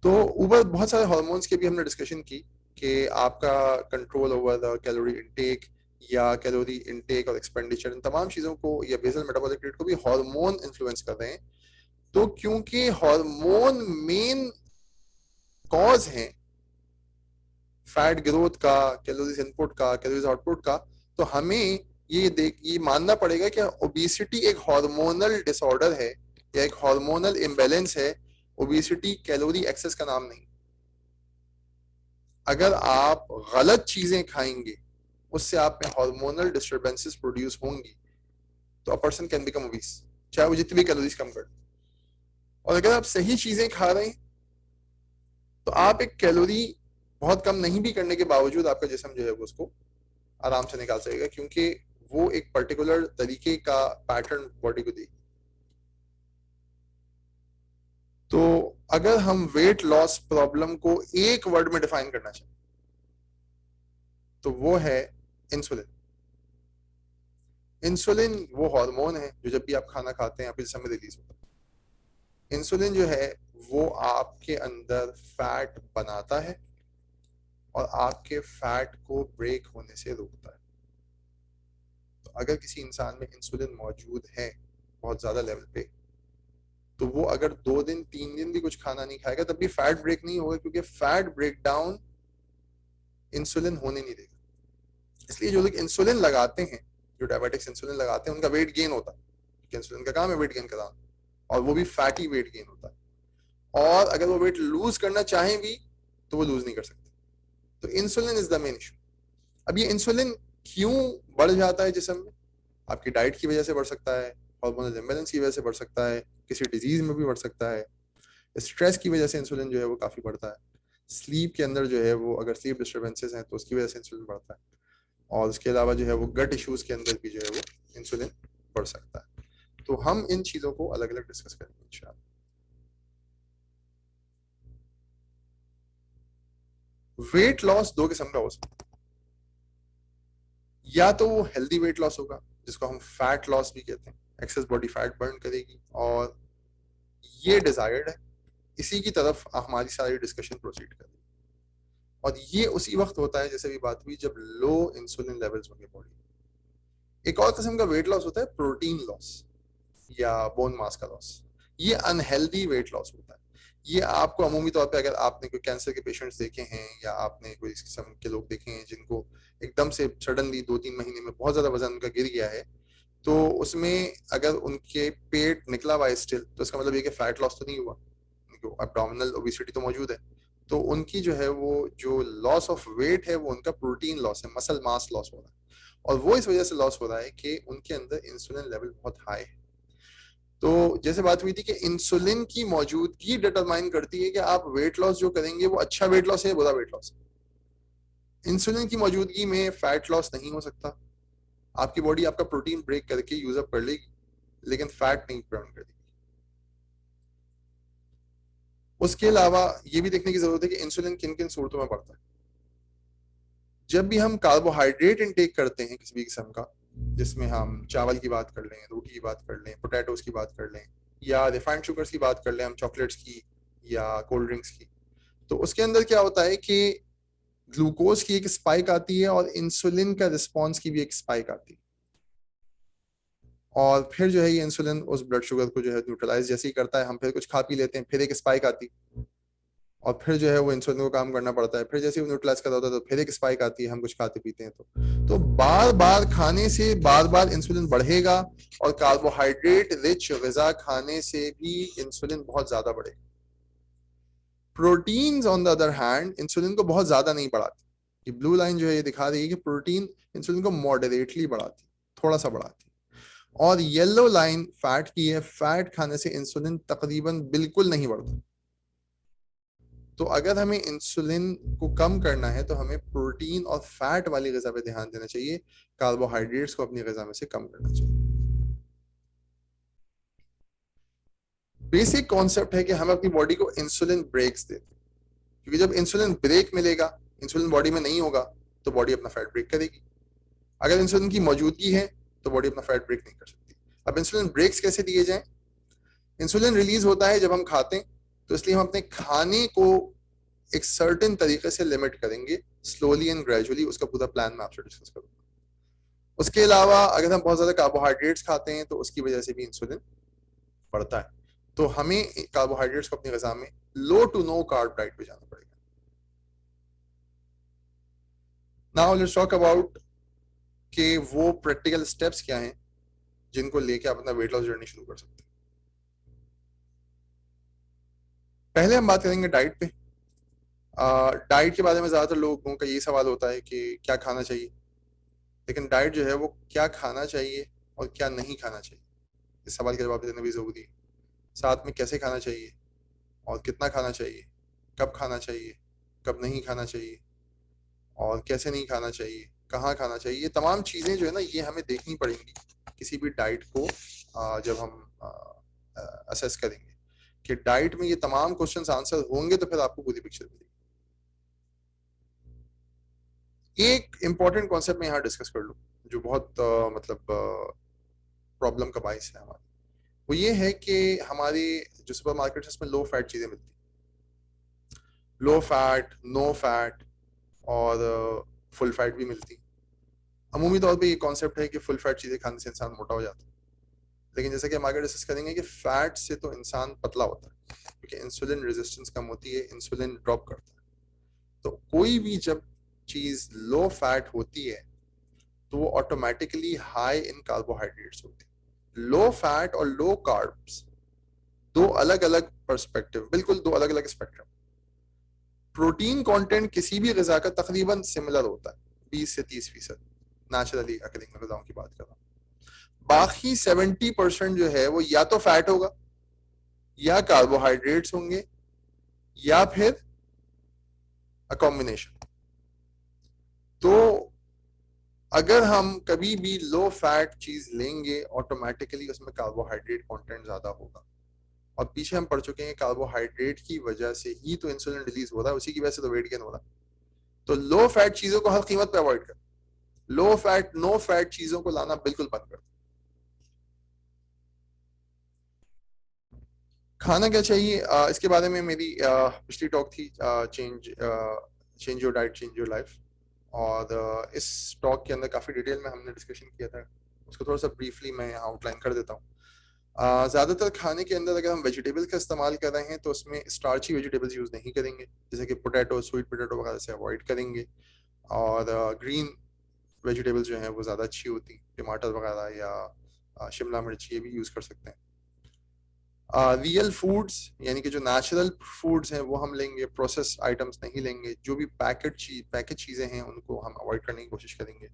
तो ऊपर बहुत सारे हार्मोन्स के भी हमने डिस्कशन की कि आपका control over the calorie intake या कैलोरी इनटेक और एक्सपेंडिचर, इन तमाम चीजों को या बेसल मेटाबॉलिक रेट को भी हार्मोन इन्फ्लुएंस कर रहे हैं। तो क्योंकि हार्मोन मेन कॉज है फैट ग्रोथ का, कैलोरीज इनपुट का, कैलोरीज आउटपुट का, तो हमें ये मानना पड़ेगा कि ओबेसिटी एक हार्मोनल डिसऑर्डर है या एक हार्मोनल इम्बैलेंस है। ओबेसिटी कैलोरी एक्सेस का नाम नहीं। अगर आप गलत चीजें खाएंगे उससे आप में हार्मोनल डिस्टर्बेंसेस प्रोड्यूस होंगी, तो a person can become obese, चाहे वो जितनी भी कैलोरीज कम कर। और अगर आप सही चीजें खा रहे हैं तो आप एक कैलोरी बहुत कम नहीं भी करने के बावजूद आपका जिस्म जो है वो उसको आराम से निकाल सकेगा, क्योंकि वो एक पर्टिकुलर तरीके का पैटर्न बॉडी को देगी। तो अगर हम वेट लॉस प्रॉब्लम को एक वर्ड में डिफाइन करना चाहें तो वो है इंसुलिन। इंसुलिन वो हार्मोन है जो जब भी आप खाना खाते हैं आपके जिस्म में रिलीज होता है। इंसुलिन जो है वो आपके अंदर फैट बनाता है और आपके फैट को ब्रेक होने से रोकता है। तो अगर किसी इंसान में इंसुलिन मौजूद है बहुत ज्यादा लेवल पे, तो वो अगर 2 दिन 3 दिन भी कुछ खाना नहीं खाएगा तब भी फैट ब्रेक नहीं होगा, क्योंकि फैट ब्रेक डाउन इंसुलिन होने नहीं देगा। इसलिए जो लोग इंसुलिन लगाते हैं, जो डायबिटिक्स इंसुलिन लगाते हैं, उनका वेट गेन होता है, क्योंकि इंसुलिन का काम है वेट गेन कराना, और वो भी फैटी वेट गेन होता है। और अगर वो वेट लूज करना चाहें भी तो वो लूज नहीं कर सकते। तो insulin is the main issue. अब ये इंसुलिन क्यों बढ़ जाता है जिस्म में? आपकी डाइट की वजह से बढ़ सकता है, हार्मोनल इम्बैलेंस की वजह से बढ़ सकता है, किसी डिजीज में भी बढ़ सकता है, स्ट्रेस की वजह से इंसुलिन जो है वो काफी बढ़ता है, स्लीप के अंदर जो है वो अगर स्लीप डिस्टर्बेंसेस हैं तो उसकी वजह से इंसुलिन बढ़ता है, और उसके अलावा जो है वो गट इश्यूज के अंदर भी जो है वो इंसुलिन बढ़ सकता है। तो हम इन चीजों को अलग अलग डिस्कस करेंगे इंशाल्लाह। वेट लॉस 2 किस्म का हो सकता है। या तो वो हेल्दी वेट लॉस होगा जिसको हम फैट लॉस भी कहते हैं, एक्सेस बॉडी फैट बर्न करेगी और ये डिजायर्ड है, इसी की तरफ हमारी सारी डिस्कशन प्रोसीड करेगी। और ये उसी वक्त होता है जैसे भी बात हुई जब लो इंसुलिन लेवल्स होंगे बॉडी में। एक और किस्म का वेट लॉस होता है प्रोटीन लॉस या बोन मास का लॉस। ये अनहेल्दी वेट लॉस होता है। ये आपको अमूमी तौर पे अगर आपने कोई कैंसर के पेशेंट्स देखे हैं या आपने कोई इस किस्म के लोग देखे हैं जिनको एकदम से सडनली 2-3 महीने में बहुत ज्यादा वजन उनका गिर गया है, तो उसमें अगर उनके पेट निकला हुआ है स्टिल, तो इसका मतलब ये कि फैट लॉस तो नहीं हुआ, एब्डोमिनल ओबेसिटी तो मौजूद है। तो उनकी जो है वो जो लॉस ऑफ वेट है वो उनका प्रोटीन लॉस है, मसल मास लॉस हो रहा है, और वो इस वजह से लॉस हो रहा है कि उनके अंदर इंसुलिन लेवल बहुत हाई है। तो जैसे बात हुई थी कि इंसुलिन की मौजूदगी डिटरमाइन करती है कि आप वेट लॉस जो करेंगे वो अच्छा वेट लॉस है या बुरा वेट लॉस है। इंसुलिन की मौजूदगी में फैट लॉस नहीं हो सकता, आपकी बॉडी आपका प्रोटीन ब्रेक करके यूज अप कर लेगी, लेकिन फैट नहीं बर्न कर देगी। उसके अलावा ये भी देखने की जरूरत है कि इंसुलिन किन किन सूरतों में बढ़ता है। जब भी हम कार्बोहाइड्रेट इनटेक करते हैं किसी भी किस्म का, जिसमें हम चावल की बात कर लें, रोटी की बात कर लें, पोटैटोज की बात कर लें, या रिफाइंड शुगर्स की बात कर लें हम, चॉकलेट्स की या कोल्ड ड्रिंक्स की, तो उसके अंदर क्या होता है कि ग्लूकोज की एक स्पाइक आती है और इंसुलिन का रिस्पॉन्स की भी एक स्पाइक आती है, और फिर जो है ये इंसुलिन उस ब्लड शुगर को जो है न्यूट्रलाइज जैसे ही करता है, हम फिर कुछ खा पी लेते हैं, फिर एक स्पाइक आती है, और फिर जो है वो इंसुलिन को काम करना पड़ता है, फिर जैसे वो न्यूट्रलाइज कर होता है तो फिर एक स्पाइक आती है, हम कुछ खाते पीते हैं तो बार बार खाने से बार बार इंसुलिन बढ़ेगा, और कार्बोहाइड्रेट रिच ग़िज़ा खाने से भी इंसुलिन बहुत ज्यादा बढ़ेगा। Proteins on the other hand insulin को बहुत ज्यादा नहीं बढ़ाती। ये ब्लू लाइन जो है ये दिखा रही है कि प्रोटीन इंसुलिन को मॉडरेटली बढ़ाती, थोड़ा सा बढ़ाती, और येलो लाइन फैट की है, फैट खाने से इंसुलिन तकरीबन बिल्कुल नहीं बढ़ता। तो अगर हमें इंसुलिन को कम करना है तो हमें प्रोटीन और फैट वाली ग़िज़ा पे ध्यान देना चाहिए, कार्बोहाइड्रेट्स को अपनी ग़िज़ा में से कम करना चाहिए। बेसिक कॉन्सेप्ट है कि हम अपनी बॉडी को इंसुलिन ब्रेक्स देते हैं, क्योंकि जब इंसुलिन ब्रेक मिलेगा, इंसुलिन बॉडी में नहीं होगा तो बॉडी अपना फैट ब्रेक करेगी। अगर इंसुलिन की मौजूदगी है तो बॉडी अपना फैट ब्रेक नहीं कर सकती। अब इंसुलिन ब्रेक्स कैसे दिए जाएं? इंसुलिन रिलीज होता है जब हम खाते हैं, तो इसलिए हम अपने खाने को एक सर्टेन तरीके से लिमिट करेंगे, स्लोली एंड ग्रेजुअली। उसका पूरा प्लान मैं आपसे डिस्कस करूंगा। उसके अलावा अगर हम बहुत ज्यादा कार्बोहाइड्रेट्स खाते हैं तो उसकी वजह से भी इंसुलिन बढ़ता है, तो हमें कार्बोहाइड्रेट्स को अपनी ग़िज़ा में लो टू नो कार्ब डाइट पे जाना पड़ेगा। नाउ लेट्स टॉक अबाउट कि वो प्रैक्टिकल स्टेप्स क्या हैं जिनको लेके आप अपना वेट लॉस जर्नी शुरू कर सकते हैं। पहले हम बात करेंगे डाइट पे। डाइट के बारे में ज्यादातर लोगों का ये सवाल होता है कि क्या खाना चाहिए, लेकिन डाइट जो है वो क्या खाना चाहिए और क्या नहीं खाना चाहिए, इस सवाल का जवाब देना भी जरूरी है। साथ में कैसे खाना चाहिए और कितना खाना चाहिए, कब खाना चाहिए, कब नहीं खाना चाहिए, और कैसे नहीं खाना चाहिए, कहाँ खाना चाहिए, ये तमाम चीज़ें जो है ना ये हमें देखनी पड़ेंगी किसी भी डाइट को जब हम असेस करेंगे कि डाइट में ये तमाम क्वेश्चंस आंसर होंगे तो फिर आपको पूरी पिक्चर मिलेगी। एक इंपॉर्टेंट कॉन्सेप्ट मैं यहाँ डिस्कस कर लूँ जो बहुत मतलब प्रॉब्लम का बाइस है हमारी, वो ये है कि हमारे जो सुपर मार्केट में लो फैट चीज़ें मिलती हैं, लो फैट, नो फैट और फुल फैट भी मिलती। अमूमी तौर पे ये कॉन्सेप्ट है कि फुल फैट चीज़ें खाने से इंसान मोटा हो जाता है, लेकिन जैसे कि हम आगे डिस्कस करेंगे कि फैट से तो इंसान पतला होता है, क्योंकि इंसुलिन रेजिस्टेंस कम होती है, इंसुलिन ड्रॉप करता है। तो कोई भी जब चीज़ लो फैट होती है तो वो ऑटोमेटिकली हाई इन कार्बोहाइड्रेट्स होती है। लो फैट और लो कार्ब्स दो अलग अलग पर्सपेक्टिव, बिल्कुल दो अलग अलग स्पेक्ट्रम। प्रोटीन कंटेंट किसी भी ग़िज़ा का तकरीबन सिमिलर होता है, 20 से 30% नेचुरली अकरिंग ग़िज़ाओं की बात कर रहा हूँ। बाकी 70% जो है वो या तो फैट होगा, या कार्बोहाइड्रेट्स होंगे, या फिर अ कॉम्बिनेशन। तो अगर हम कभी भी लो फैट चीज लेंगे ऑटोमेटिकली उसमें कार्बोहाइड्रेट कंटेंट ज्यादा होगा, और पीछे हम पढ़ चुके हैं कार्बोहाइड्रेट की वजह से ही तो इंसुलिन रिलीज हो रहा है, उसी की वजह से तो वेट गेन हो रहा है। तो लो फैट चीजों को हर कीमत पे अवॉइड कर, लो फैट नो फैट चीजों को लाना बिल्कुल बंद कर। खाना क्या चाहिए, इसके बारे में मेरी पिछली टॉक थी, change your diet change your life, और इस टॉक के अंदर काफ़ी डिटेल में हमने डिस्कशन किया था, उसको थोड़ा सा ब्रीफली मैं यहाँ आउटलाइन कर देता हूँ। ज़्यादातर खाने के अंदर अगर हम वेजिटेबल्स का इस्तेमाल कर रहे हैं तो उसमें स्टार्ची वेजिटेबल्स यूज़ नहीं करेंगे, जैसे कि पोटैटो, स्वीट पोटैटो वगैरह से अवॉइड करेंगे, और ग्रीन वेजिटेबल्स जो हैं वो ज़्यादा अच्छी होती, टमाटर वगैरह या शिमला मिर्च ये भी यूज़ कर सकते हैं। रियल फूड्स यानी कि जो नेचुरल फूड्स हैं वो हम लेंगे, प्रोसेस आइटम्स नहीं लेंगे। जो भी पैकेज चीज़ें हैं उनको हम अवॉइड करने की कोशिश करेंगे।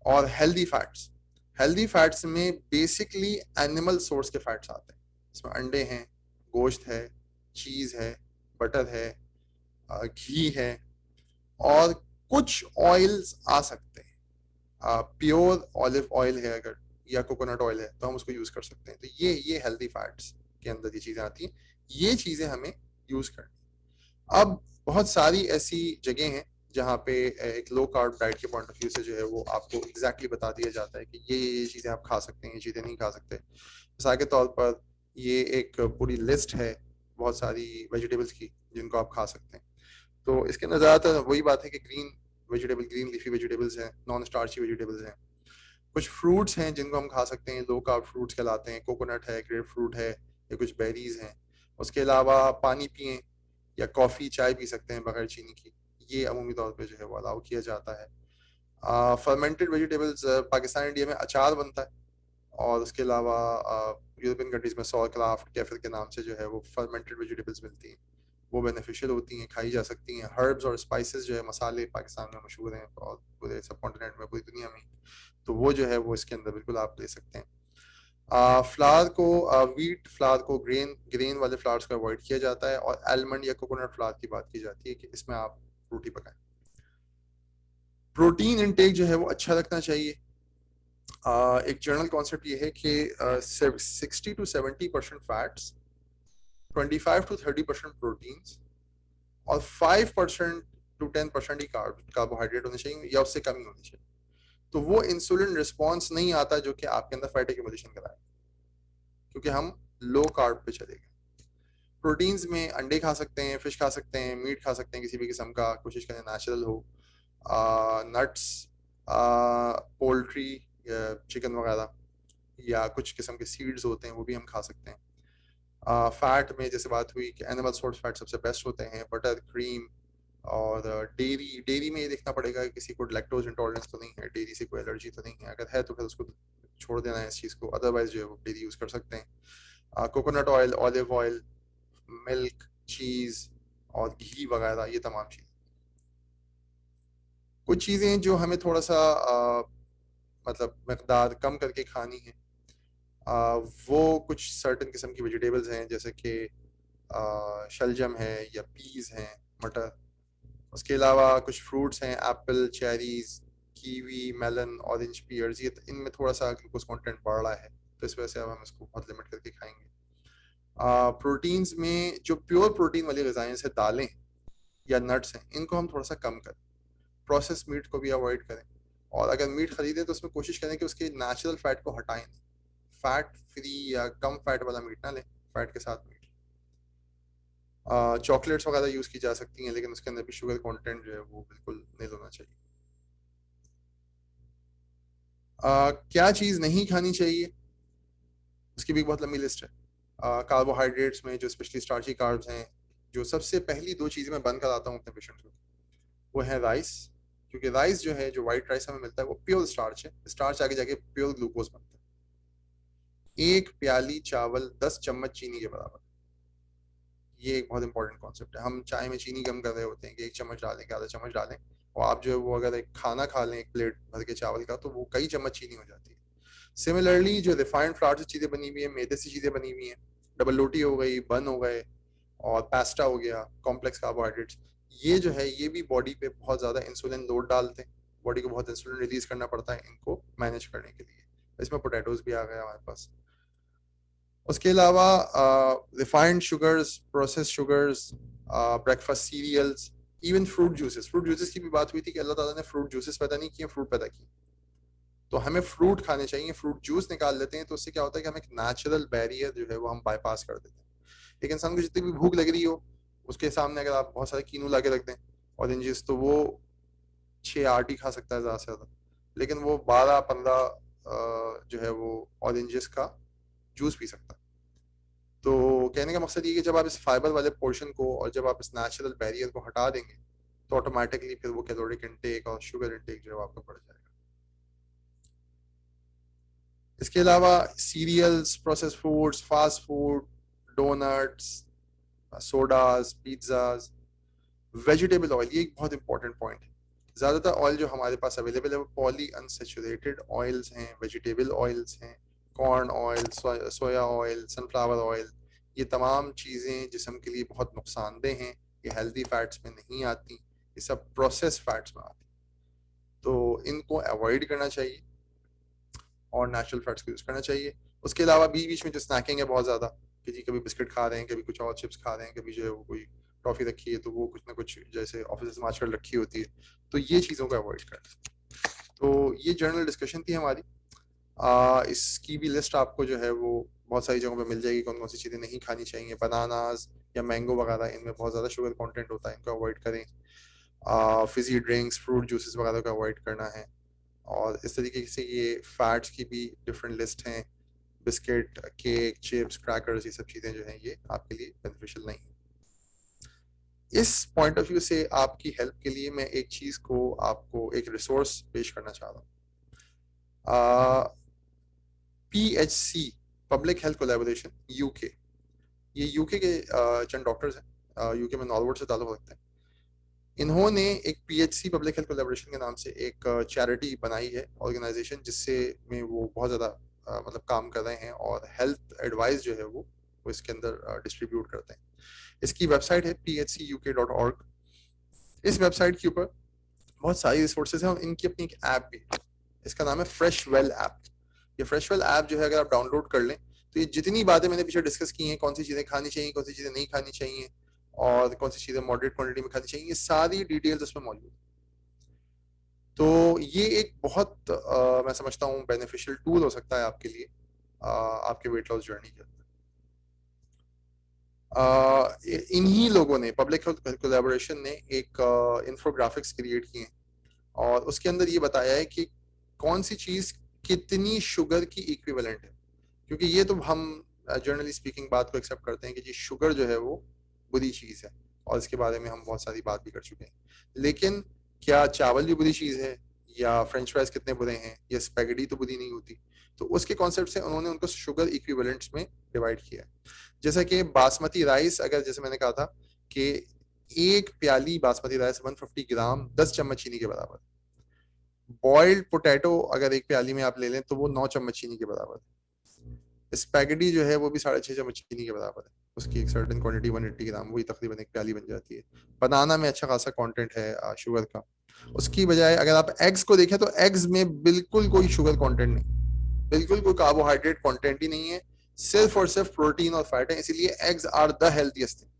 और हेल्दी फैट्स में बेसिकली एनिमल सोर्स के फैट्स आते हैं। इसमें अंडे हैं, गोश्त है, चीज़ है, बटर है, घी है, और कुछ ऑयल्स आ सकते हैं। प्योर ऑलिव ऑयल है अगर, या कोकोनट ऑयल है, तो हम उसको यूज कर सकते हैं। तो ये हेल्दी फैट्स के अंदर ये चीजें आती हैं। ये चीजें हमें यूज करनी। अब बहुत सारी ऐसी जगह हैं जहाँ पे एक लो कार्ब डाइट के पॉइंट ऑफ व्यू से जो है वो आपको एग्जैक्टली बता दिया जाता है कि ये चीजें आप खा सकते हैं, ये चीजें नहीं खा सकते। मिसाल के तौर पर ये एक पूरी लिस्ट है बहुत सारी वेजिटेबल्स की जिनको आप खा सकते हैं। तो इसके अंदर ज्यादातर वही बात है कि ग्रीन लीफी वेजिटेबल्स हैं, नॉन स्टार्ची वेजिटेबल्स हैं। कुछ फ्रूट्स हैं जिनको हम खा सकते हैं, लो कार्ब फ्रूट्स कहलाते हैं। कोकोनट है, ग्रेप फ्रूट है, या कुछ बेरीज हैं। उसके अलावा पानी पिए या कॉफी चाय पी सकते हैं बगैर चीनी की। ये अमूमी तौर पे जो है वो अलाउ किया जाता है। फर्मेंटेड वेजिटेबल्स, पाकिस्तान इंडिया में अचार बनता है, और उसके अलावा यूरोपियन कंट्रीज में सॉरक्राफ्ट, कैफिर के नाम से जो है वो फर्मेंटेड वेजिटेबल्स मिलती हैं। वो बेनिफिशियल होती हैं, खाई जा सकती हैं। हर्ब्स और स्पाइसेस जो है, मसाले पाकिस्तान में मशहूर हैं और पूरे सब कॉन्टिनेंट में, पूरी दुनिया में, तो वो जो है वो इसके अंदर बिल्कुल आप ले सकते हैं। फ्लावर को, व्हीट फ्लावर को, ग्रेन वाले फ्लावर्स को अवॉइड किया जाता है, और आलमंड या कोकोनट फ्लावर की बात की जाती है कि इसमें आप रोटी पकाएं। प्रोटीन इंटेक जो है वो अच्छा रखना चाहिए। एक जनरल कॉन्सेप्ट ये है कि 60 to 70% फैट्स, 25 to 30% प्रोटीन्स, और 5% to 10% ही कार्बोहाइड्रेट होने चाहिए, या उससे कम ही होनी चाहिए। तो वो इंसुलिन रिस्पॉन्स नहीं आता जो कि आपके अंदर फैट एक्यूमुलेशन कराए, क्योंकि हम लो कार्ब पे चले गए। प्रोटीन्स में अंडे खा सकते हैं, फिश खा सकते हैं, मीट खा सकते हैं किसी भी किस्म का, कोशिश करें नेचुरल हो। नट्स, पोल्ट्री, चिकन वगैरह, या कुछ किस्म के सीड्स होते हैं वो भी हम खा सकते हैं। फैट में जैसे बात हुई कि एनिमल सोर्स फैट सबसे बेस्ट होते हैं, बटर, क्रीम, और डेयरी में ये देखना पड़ेगा कि किसी को लैक्टोज इंटॉलरेंस तो नहीं है, डेयरी से कोई एलर्जी तो नहीं है। अगर है तो फिर उसको छोड़ देना है इस चीज़ को, अदरवाइज जो है वो डेयरी यूज़ कर सकते हैं। Coconut oil, olive oil, milk, cheese और घी वगैरह, ये तमाम चीज़। कुछ चीज़ें जो हमें थोड़ा सा मतलब मकदार कम करके खानी है, वो कुछ सर्टन किस्म की वेजिटेबल्स हैं, जैसे कि शलजम है या पीस हैं, मटर। उसके अलावा कुछ फ्रूट्स हैं, apple, cherries, kiwi, melon, orange, pears. ये इनमें थोड़ा सा ग्लूकोज कंटेंट बढ़ रहा है, तो इस वजह से अब हम इसको बहुत लिमिट करके खाएंगे। प्रोटीन्स में जो प्योर प्रोटीन वाली ग़िज़ाएं जैसे दालें या नट्स हैं, इनको हम थोड़ा सा कम करें। प्रोसेस मीट को भी अवॉइड करें, और अगर मीट खरीदें तो उसमें कोशिश करें कि उसके नेचुरल फैट को हटाएं। फैट फ्री या कम फैट वाला मीट ना लें, फैट के साथ मीट। चॉकलेट्स वगैरह यूज़ की जा सकती हैं, लेकिन उसके अंदर भी शुगर कंटेंट जो है वो बिल्कुल नहीं होना चाहिए। क्या चीज़ नहीं खानी चाहिए, उसकी भी बहुत लंबी लिस्ट है। कार्बोहाइड्रेट्स में जो स्पेशली स्टार्ची कार्ब्स हैं, जो सबसे पहली दो चीज़ें मैं बंद कराता हूँ अपने पेशेंट्स को, वो है राइस। क्योंकि राइस जो है, जो वाइट राइस हमें मिलता है, वो प्योर स्टार्च है। स्टार्च आगे जाके प्योर ग्लूकोज बनता है। एक प्याली चावल 10 चम्मच चीनी के बराबर। ये एक बहुत इंपॉर्टेंट कॉन्सेप्ट है। हम चाय में चीनी कम कर रहे होते हैं कि 1 चम्मच डालें कि आधा चम्मच डालें, और आप जो है वो अगर एक खाना खा लें एक प्लेट भर के चावल का, तो वो कई चम्मच चीनी हो जाती है। सिमिलरली जो रिफाइंड फ्लावर से चीज़ें बनी हुई हैं, मैदे से चीज़ें बनी हुई हैं, डबल रोटी हो गई, बन हो गए, और पास्ता हो गया, कॉम्प्लेक्स कार्बोहाइड्रेट्स, ये जो है ये भी बॉडी पे बहुत ज़्यादा इंसुलिन लोड डालते हैं। बॉडी को बहुत इंसुलिन रिलीज करना पड़ता है इनको मैनेज करने के लिए। इसमें पोटैटोज भी आ गया हमारे पास। उसके अलावा refined sugars, process sugars, breakfast cereals, even fruit juices की भी बात हुई थी कि अल्लाह ताला ने फ्रूट जूसेस पैदा नहीं किए, फ्रूट पैदा किए। तो हमें फ्रूट खाने चाहिए। फ्रूट जूस निकाल लेते हैं तो उससे क्या होता है कि हम एक नेचुरल बैरियर जो है वो हम बाईपास कर देते हैं। एक इंसान को जितनी भी भूख लग रही हो, उसके सामने अगर आप बहुत सारे कीनू ला के रख दें, ऑरेंजेस, तो वो 6-8 ही खा सकता है ज़्यादा से ज़्यादा, लेकिन वो 12-15 जो है वो ऑरेंजेस का जूस पी सकता है। तो कहने का मकसद ये कि जब आप इस फाइबर वाले पोर्शन को और जब आप इस नेचुरल बैरियर को हटा देंगे, तो ऑटोमेटिकली फिर वो कैलोरिक इनटेक और शुगर इनटेक जो है आपका बढ़ जाएगा। इसके अलावा cereals, process foods, fast food, doughnuts, sodas, pizzas, vegetable oil, ये एक बहुत इंपॉर्टेंट पॉइंट है। ज़्यादातर ऑयल जो हमारे पास अवेलेबल है वो पॉली अनसेचुरेटेड ऑयल्स हैं, वेजिटेबल ऑयल्स हैं, कॉर्न ऑयल, सोया ऑयल, सनफ्लावर ऑयल, ये तमाम चीज़ें जिस्म के लिए बहुत नुकसानदेह हैं। ये हेल्दी फैट्स में नहीं आती, ये सब प्रोसेस फैट्स में आती, तो इनको अवॉइड करना चाहिए और नेचुरल फैट्स को यूज़ करना चाहिए। उसके अलावा बीच बीच में जो स्नैकिंग है बहुत ज़्यादा, कि जी कभी बिस्किट खा रहे हैं, कभी कुछ और चिप्स खा रहे हैं, कभी जो है वो कोई टॉफ़ी रखी है तो वो कुछ ना कुछ जैसे ऑफिस में आजकल रखी होती है, तो ये चीज़ों को अवॉइड करें। तो ये जर्नल डिस्कशन थी हमारी। इसकी भी लिस्ट आपको जो है वो बहुत सारी जगहों पे मिल जाएगी, कौन कौन सी चीज़ें नहीं खानी चाहिए। बनानाज या मैंगो वगैरह, इनमें बहुत ज़्यादा शुगर कंटेंट होता है, इनको अवॉइड करें। फिजी ड्रिंक्स, फ्रूट जूसेस वगैरह को अवॉइड करना है। और इस तरीके से ये फैट्स की भी डिफरेंट लिस्ट हैं। बिस्किट, केक, चिप्स, क्रैकर्स, ये सब चीज़ें जो हैं ये आपके लिए बेनिफिशियल नहीं है। इस पॉइंट ऑफ व्यू से आपकी हेल्प के लिए मैं एक चीज़ को आपको एक रिसोर्स पेश करना चाह रहा हूँ। PHC, public health collaboration, UK. ये यूके के चंद डॉक्टर्स हैं, यूके में नॉर्वुड से ताल्लुक़ रखते हैं। इन्होंने एक PHC, पब्लिक हेल्थ कोलैबोरेशन के नाम से एक चैरिटी बनाई है, ऑर्गेनाइजेशन, जिससे में वो बहुत ज़्यादा मतलब काम कर रहे हैं और हेल्थ एडवाइस जो है वो इसके अंदर डिस्ट्रीब्यूट करते हैं। इसकी वेबसाइट है phcuk.org। इस वेबसाइट के ऊपर बहुत सारी रिसोर्सेज हैं और इनकी अपनी एक ऐप भी है, इसका नाम है फ्रेश वेल ऐप। ये फ्रेश वेल ऐप जो है अगर आप डाउनलोड कर लें तो ये जितनी बातें मैंने पीछे डिस्कस की हैं, कौन सी चीज़ें खानी चाहिए, कौन सी चीज़ें नहीं खानी चाहिए और कौन सी चीज़ें मॉडरेट क्वांटिटी में खानी चाहिए, ये सारी डिटेल्स उसमें मौजूद है। तो ये एक बहुत मैं समझता हूँ बेनिफिशियल टूल हो सकता है आपके लिए, आपके वेट लॉस जर्नी के अंदर। इन्हीं लोगों ने, पब्लिक हेल्थ कोलैबोरेशन ने, एक इंफोग्राफिक्स क्रिएट किए हैं और उसके अंदर ये बताया है कि कौन सी चीज़ कितनी शुगर की इक्विवेलेंट है। क्योंकि ये तो हम जनरली स्पीकिंग बात को एक्सेप्ट करते हैं कि जी शुगर जो है वो बुरी चीज़ है और इसके बारे में हम बहुत सारी बात भी कर चुके हैं, लेकिन क्या चावल भी बुरी चीज़ है, या फ्रेंच फ्राइज कितने बुरे हैं, या स्पैगेटी तो बुरी नहीं होती। तो उसके कॉन्सेप्ट से उन्होंने उनको शुगर इक्विवेलेंट्स में डिवाइड किया है। जैसा कि बासमती राइस, अगर जैसे मैंने कहा था कि एक प्याली बासमती राइस 150 ग्राम 10 चम्मच चीनी के बराबर। बॉइल्ड पोटैटो अगर एक प्याली में आप ले लें तो वो 9 चम्मच चीनी के बराबर है। स्पैगेटी जो है वो भी 6.5 चम्मच चीनी के बराबर है। उसकी एक सर्टेन क्वांटिटी 180 ग्राम, वही तकरीबन एक प्याली बन जाती है। बनाना में अच्छा खासा कंटेंट है शुगर का। उसकी बजाय अगर आप एग्स को देखें तो एग्स में बिल्कुल कोई शुगर कंटेंट नहीं, बिल्कुल कोई कार्बोहाइड्रेट कंटेंट ही नहीं है, सिर्फ और सिर्फ प्रोटीन और फैट है। इसीलिए eggs are the healthiest thing.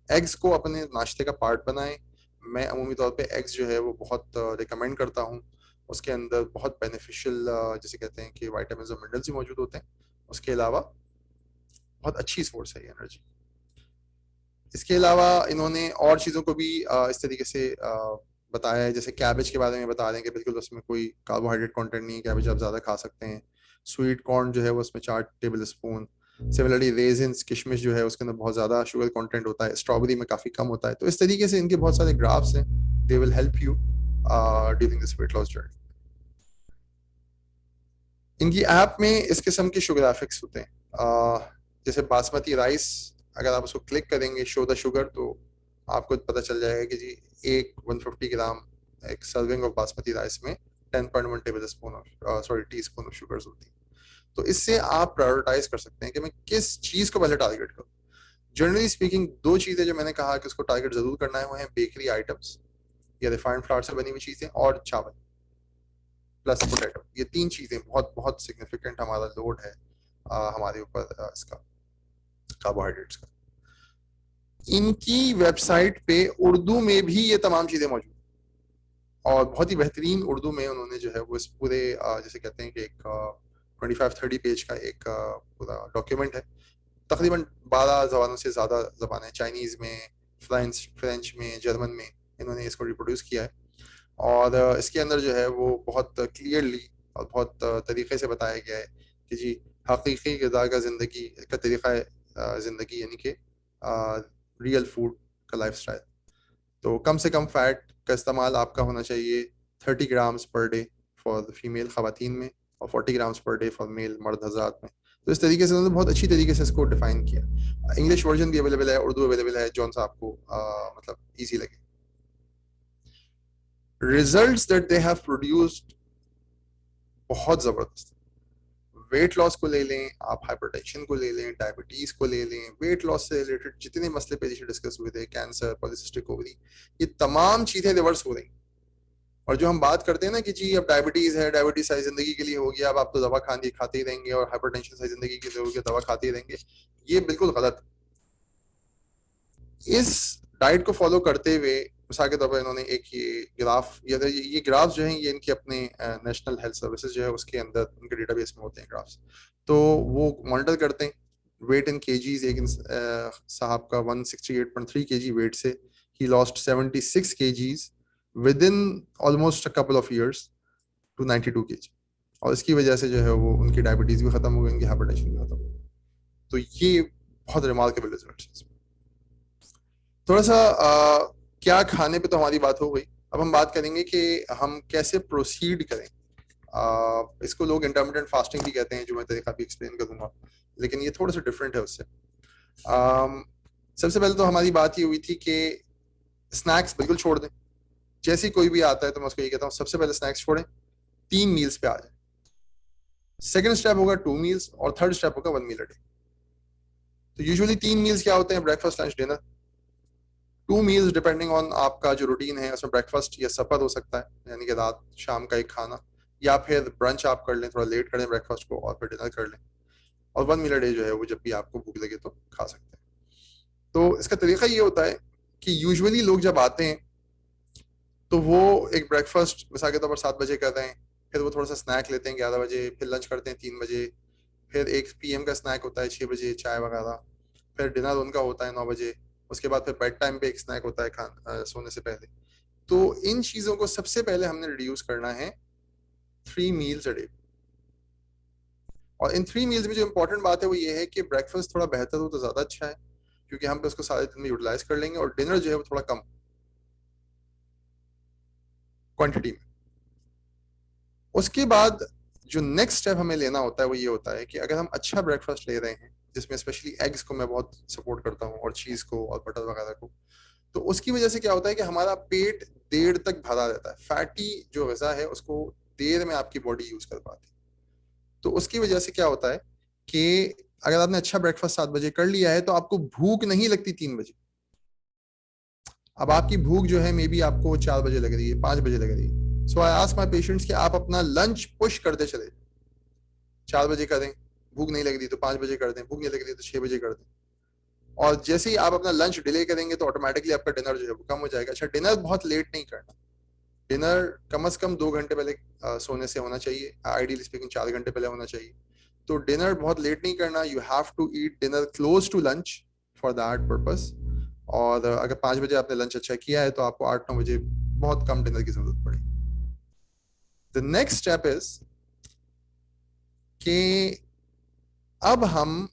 Eggs को अपने नाश्ते का पार्ट बनाएं। मैं अमूमी तौर पे एग्स जो है वो बहुत रिकमेंड करता हूँ। उसके अंदर बहुत बेनिफिशियल जैसे कहते हैं कि विटामिन्स और मिनरल्स भी मौजूद होते हैं। उसके अलावा बहुत अच्छी सोर्स है ये एनर्जी। इसके अलावा इन्होंने और चीज़ों को भी इस तरीके से बताया है, जैसे कैबेज के बारे में बता रहे हैं कि बिल्कुल उसमें कोई कार्बोहाइड्रेट कंटेंट नहीं है, कैबेज आप ज़्यादा खा सकते हैं। स्वीट कॉर्न जो है वो उसमें 4 टेबल स्पून। सिमिलरली रेजिन्स, किशमिश जो है उसके अंदर बहुत ज़्यादा शुगर कंटेंट होता है, स्ट्रॉबेरी में काफ़ी कम होता है। तो इस तरीके से इनके बहुत सारे ग्राफ्स हैं, they will help you during this wait loss journey. इनकी ऐप में इस किस्म के शुगर ग्राफिक्स होते हैं, जैसे बासमती राइस, अगर आप उसको क्लिक करेंगे शो द शुगर, तो आपको पता चल जाएगा कि जी एक 150 ग्राम एक सर्विंग ऑफ बासमती राइस में 10.1 table spoon of tea spoon of sugars होती है। तो इससे आप प्रायोरिटाइज कर सकते हैं कि मैं किस चीज को पहले टारगेट करूं। जनरली स्पीकिंग 2 चीजें जो मैंने कहा कि उसको टारगेट जरूर करना है वो है बेकरी आइटम्स या रिफाइंड फ्लावर से बनी हुई चीजें, और चावल प्लस पोटैटो। ये 3 चीजें बहुत बहुत सिग्निफिकेंट हमारा लोड है हमारे ऊपर इसका कार्बोहाइड्रेट्स का। इनकी वेबसाइट पे उर्दू में भी ये तमाम चीजें मौजूद और बहुत ही बेहतरीन उर्दू में उन्होंने जो है वो इस पूरे जैसे कहते हैं कि एक 25-30 पेज का एक पूरा डॉक्यूमेंट है। तकरीबन 12 जबानों से ज़्यादा जबानें, चाइनीज़ में, फ्रेंच में, जर्मन में, इन्होंने इसको रिप्रोड्यूस किया है। और इसके अंदर जो है वो बहुत क्लियरली और बहुत तरीके से बताया गया है कि जी हकीकी ग़िज़ा का ज़िंदगी का तरीक़ा ज़िंदगी, यानी कि रियल फूड का लाइफस्टाइल। तो कम से कम फैट का इस्तेमाल आपका होना चाहिए 30 grams per day for the female ख़वातीन में, और 40 grams per day for male, मर्द हजरात में। तो इस तरीके से उन्होंने बहुत अच्छी तरीके से इसको डिफाइन किया। इंग्लिश वर्जन भी अवेलेबल है, उर्दू अवेलेबल है, जौन सा आपको मतलब इजी लगे। Results that they have produced बहुत जबरदस्त। वेट लॉस को ले लें आप, हाइपरटेंशन को ले लें, डायबिटीज को ले लें, वेट लॉस से रिलेटेड जितने मसले पहले डिस्कस हुए थे, कैंसर, पॉलिसिस्टिक ओवरी, ये तमाम चीजें रिवर्स हो रही। और जो हम बात करते हैं ना कि जी अब डायबिटीज है, डायबिटीज सारी जिंदगी के लिए हो गया, अब आप तो दवा खाते ही रहेंगे, और हाइपरटेंशन सारी जिंदगी के लिए हो गया, दवा खाते ही रहेंगे, ये बिल्कुल गलत। इस डाइट को फॉलो करते हुए मिसाल के तौर पर इन्होंने एक ये ग्राफ जो है ये इनके अपने नेशनल हेल्थ सर्विसेज जो है उसके अंदर उनके डेटाबेस में होते हैं ग्राफ्स। तो वो मॉनिटर करते हैं वेट इन केजीज। एक साहब का 168.3 केजी वेट से ही lost 76 KGs within almost a couple of years to 92 KG. और इसकी वजह से जो है वो उनकी डायबिटीज भी खत्म हो गई, उनकी हाइपरटेंशन भी खत्म हो गई। तो ये बहुत रिमार्केबल रिजल्ट है। थोड़ा सा क्या खाने पे तो हमारी बात हो गई। अब हम बात करेंगे कि हम कैसे प्रोसीड करें। इसको लोग इंटरमिटेंट फास्टिंग भी कहते हैं, जो मैं तरीका भी एक्सप्लेन करूंगा, लेकिन ये थोड़ा सा डिफरेंट है उससे। सबसे पहले तो हमारी बात ये हुई थी कि स्नैक्स बिल्कुल छोड़ दें। जैसे कोई भी आता है तो मैं उसको ये कहता हूँ सबसे पहले स्नैक्स छोड़ें, 3 मील्स पे आ जाए। सेकेंड स्टेप होगा 2 मील्स और थर्ड स्टेप होगा 1 मील अ डे। तो यूजुअली 3 मील्स क्या होते हैं? Breakfast, lunch, dinner. 2 meals depending on आपका जो रूटीन है, उसमें ब्रेकफास्ट या सपर हो सकता है, यानी कि रात शाम का एक खाना, या फिर ब्रंच आप कर लें, थोड़ा लेट कर लें ब्रेकफास्ट को, और फिर डिनर कर लें। और 1 मील अ डे जो है वो जब भी आपको भूख लगे तो खा सकते हैं। तो इसका तरीका ये होता है कि यूजुअली लोग जब आते हैं तो वो एक ब्रेकफास्ट मिसाल के तौर पर 7 बजे कर रहे हैं, फिर वो थोड़ा सा स्नैक लेते हैं 11 बजे, फिर लंच करते हैं 3 बजे, फिर एक PM का स्नैक होता है 6 बजे, चाय वगैरह, फिर डिनर उनका होता है 9 बजे, उसके बाद फिर बेड टाइम पे एक स्नैक होता है सोने से पहले। तो इन चीजों को सबसे पहले हमने रिड्यूस करना है 3 मील्स अ डे। और इन 3 मील्स में जो इंपॉर्टेंट बात है वो ये है कि ब्रेकफास्ट थोड़ा बेहतर हो तो ज्यादा अच्छा है, क्योंकि हम उसको सारे दिन में यूटिलाइज कर लेंगे, और डिनर जो है वो थोड़ा कम क्वांटिटी में। उसके बाद जो नेक्स्ट स्टेप हमें लेना होता है वो ये होता है कि अगर हम अच्छा ब्रेकफास्ट ले रहे हैं, जिसमें स्पेशली एग्स को मैं बहुत सपोर्ट करता हूँ, और चीज को और बटर वगैरह को, तो उसकी वजह से क्या होता है कि हमारा पेट देर तक भरा रहता है। फैटी जो ग़िज़ा है उसको देर में आपकी बॉडी यूज कर पाती है। तो उसकी वजह से क्या होता है कि अगर आपने अच्छा ब्रेकफास्ट 7 बजे कर लिया है तो आपको भूख नहीं लगती 3 बजे। अब आपकी भूख जो है मे बी आपको 4 बजे लग रही है, 5 बजे लग रही है। सो आई आस्क माय पेशेंट्स कि आप अपना लंच पुश करते चले। 4 बजे करें, भूख नहीं लग रही तो 5 बजे कर दें, भूख नहीं लग रही तो 6 बजे कर दें। और जैसे ही आप अपना लंच डिले करेंगे तो ऑटोमेटिकली आपका डिनर जो है वो कम हो जाएगा। अच्छा, डिनर बहुत लेट नहीं करना। डिनर कम से कम 2 घंटे पहले सोने से होना चाहिए, आइडियली स्पीकिंग 4 घंटे पहले होना चाहिए। तो डिनर बहुत लेट नहीं करना। You have to eat dinner close to lunch for that purpose. और अगर 5 बजे आपने लंच अच्छा किया है तो आपको 8-9 बजे बहुत कम डिनर की जरूरत पड़ेगी। द नेक्स्ट स्टेप इज कि अब हम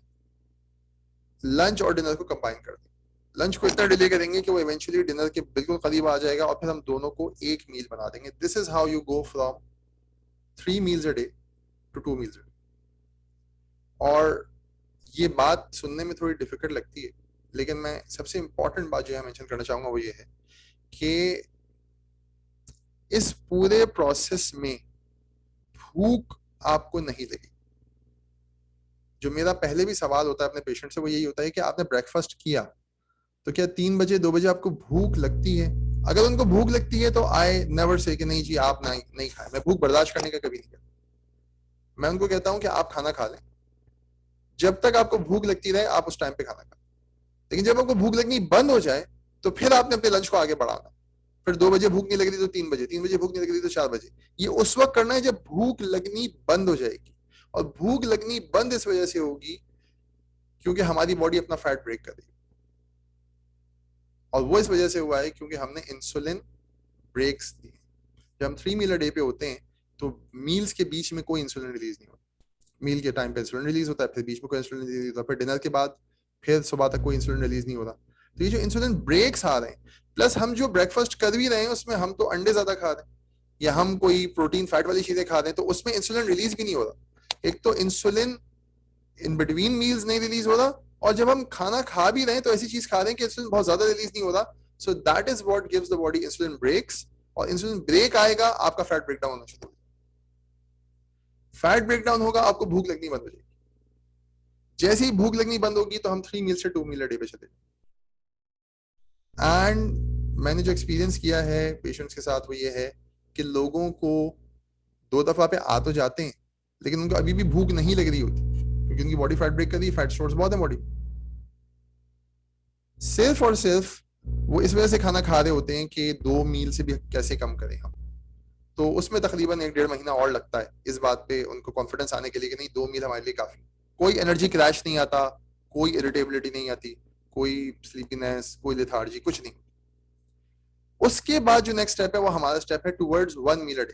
लंच और डिनर को कंबाइन कर दें। लंच को इतना डिले करेंगे कि वो इवेंचुअली डिनर के बिल्कुल करीब आ जाएगा, और फिर हम दोनों को एक मील बना देंगे। This is how you go from 3 meals a day to 2 meals a day. और ये बात सुनने में थोड़ी डिफिकल्ट लगती है, लेकिन मैं सबसे इंपॉर्टेंट बात जो है मेंशन करना चाहूंगा वो ये है कि इस पूरे प्रोसेस में भूख आपको नहीं लगी। जो मेरा पहले भी सवाल होता है अपने पेशेंट से वो यही होता है कि आपने ब्रेकफास्ट किया तो क्या 3 बजे 2 बजे आपको भूख लगती है? अगर उनको भूख लगती है तो आई नेवर से कि नहीं जी आप नहीं खाएं। मैं भूख बर्दाश्त करने का कभी नहीं कहता। मैं उनको कहता हूं कि आप खाना खा लें, जब तक आपको भूख लगती रहे आप उस टाइम पे खाना खाएं। लेकिन जब आपको भूख लगनी बंद हो जाए तो फिर आपने अपने लंच को आगे बढ़ाना। फिर 2 बजे भूख नहीं लग रही तो 3 बजे, 3 बजे भूख नहीं लग रही तो 4 बजे। ये उस वक्त करना है जब भूख लगनी बंद हो जाएगी। और भूख लगनी बंद इस वजह से होगी क्योंकि हमारी बॉडी अपना फैट ब्रेक कर रही है, और वो इस वजह से हुआ है क्योंकि हमने इंसुलिन ब्रेक्स दिए। जब हम 3 मील अ डे पे होते हैं तो मील्स के बीच में कोई इंसुलिन रिलीज नहीं होता। मील के टाइम पे इंसुलिन रिलीज होता है, फिर बीच में कोई इंसुलिन रिलीज होता है, फिर डिनर के बाद फिर सुबह तक कोई इंसुलिन रिलीज नहीं होता। तो ये जो इंसुलिन ब्रेक्स आ रहे हैं, प्लस हम जो ब्रेकफास्ट कर भी रहे हैं उसमें हम तो अंडे ज्यादा खा रहे हैं, या हम कोई प्रोटीन फैट वाली चीजें खा रहे हैं तो उसमें इंसुलिन रिलीज भी नहीं हो रहा। एक तो इंसुलिन इन बिटवीन मील्स नहीं रिलीज हो रहा, और जब हम खाना खा भी रहे हैं तो ऐसी चीज खा रहे हैं कि इंसुलिन बहुत ज्यादा रिलीज नहीं हो रहा। So that is what gives the body insulin breaks, और इंसुलिन ब्रेक आएगा आपका फैट ब्रेकडाउन होना शुरू हो जाएगा। फैट ब्रेकडाउन होगा, आपको भूख लगनी बंद हो जाएगी। जैसे ही भूख लगनी बंद होगी तो हम 3 मील से 2 मील अ डे पे चले। एंड मैंने जो एक्सपीरियंस किया है पेशेंट्स के साथ वो ये है कि लोगों को 2 दफा पे आ तो जाते हैं लेकिन उनको अभी भी भूख नहीं लग रही होती, क्योंकि उनकी बॉडी फैट ब्रेक कर रही है, फैट स्टोर्स बहुत है बॉडी। सिर्फ और सिर्फ वो इस वजह से खाना खा रहे होते हैं कि 2 मील से भी कैसे कम करें हम। तो उसमें तकरीबन 1-1.5 महीना और लगता है इस बात पे उनको कॉन्फिडेंस आने के लिए कि नहीं 2 मील हमारे लिए काफी। कोई एनर्जी क्रैश नहीं आता, कोई इरिटेबिलिटी नहीं आती, कोई स्लीपीनेस, कोई लेथार्जी, कुछ नहीं। उसके बाद जो नेक्स्ट स्टेप है वो हमारा स्टेप है टुवर्ड्स 1 मील अ डे।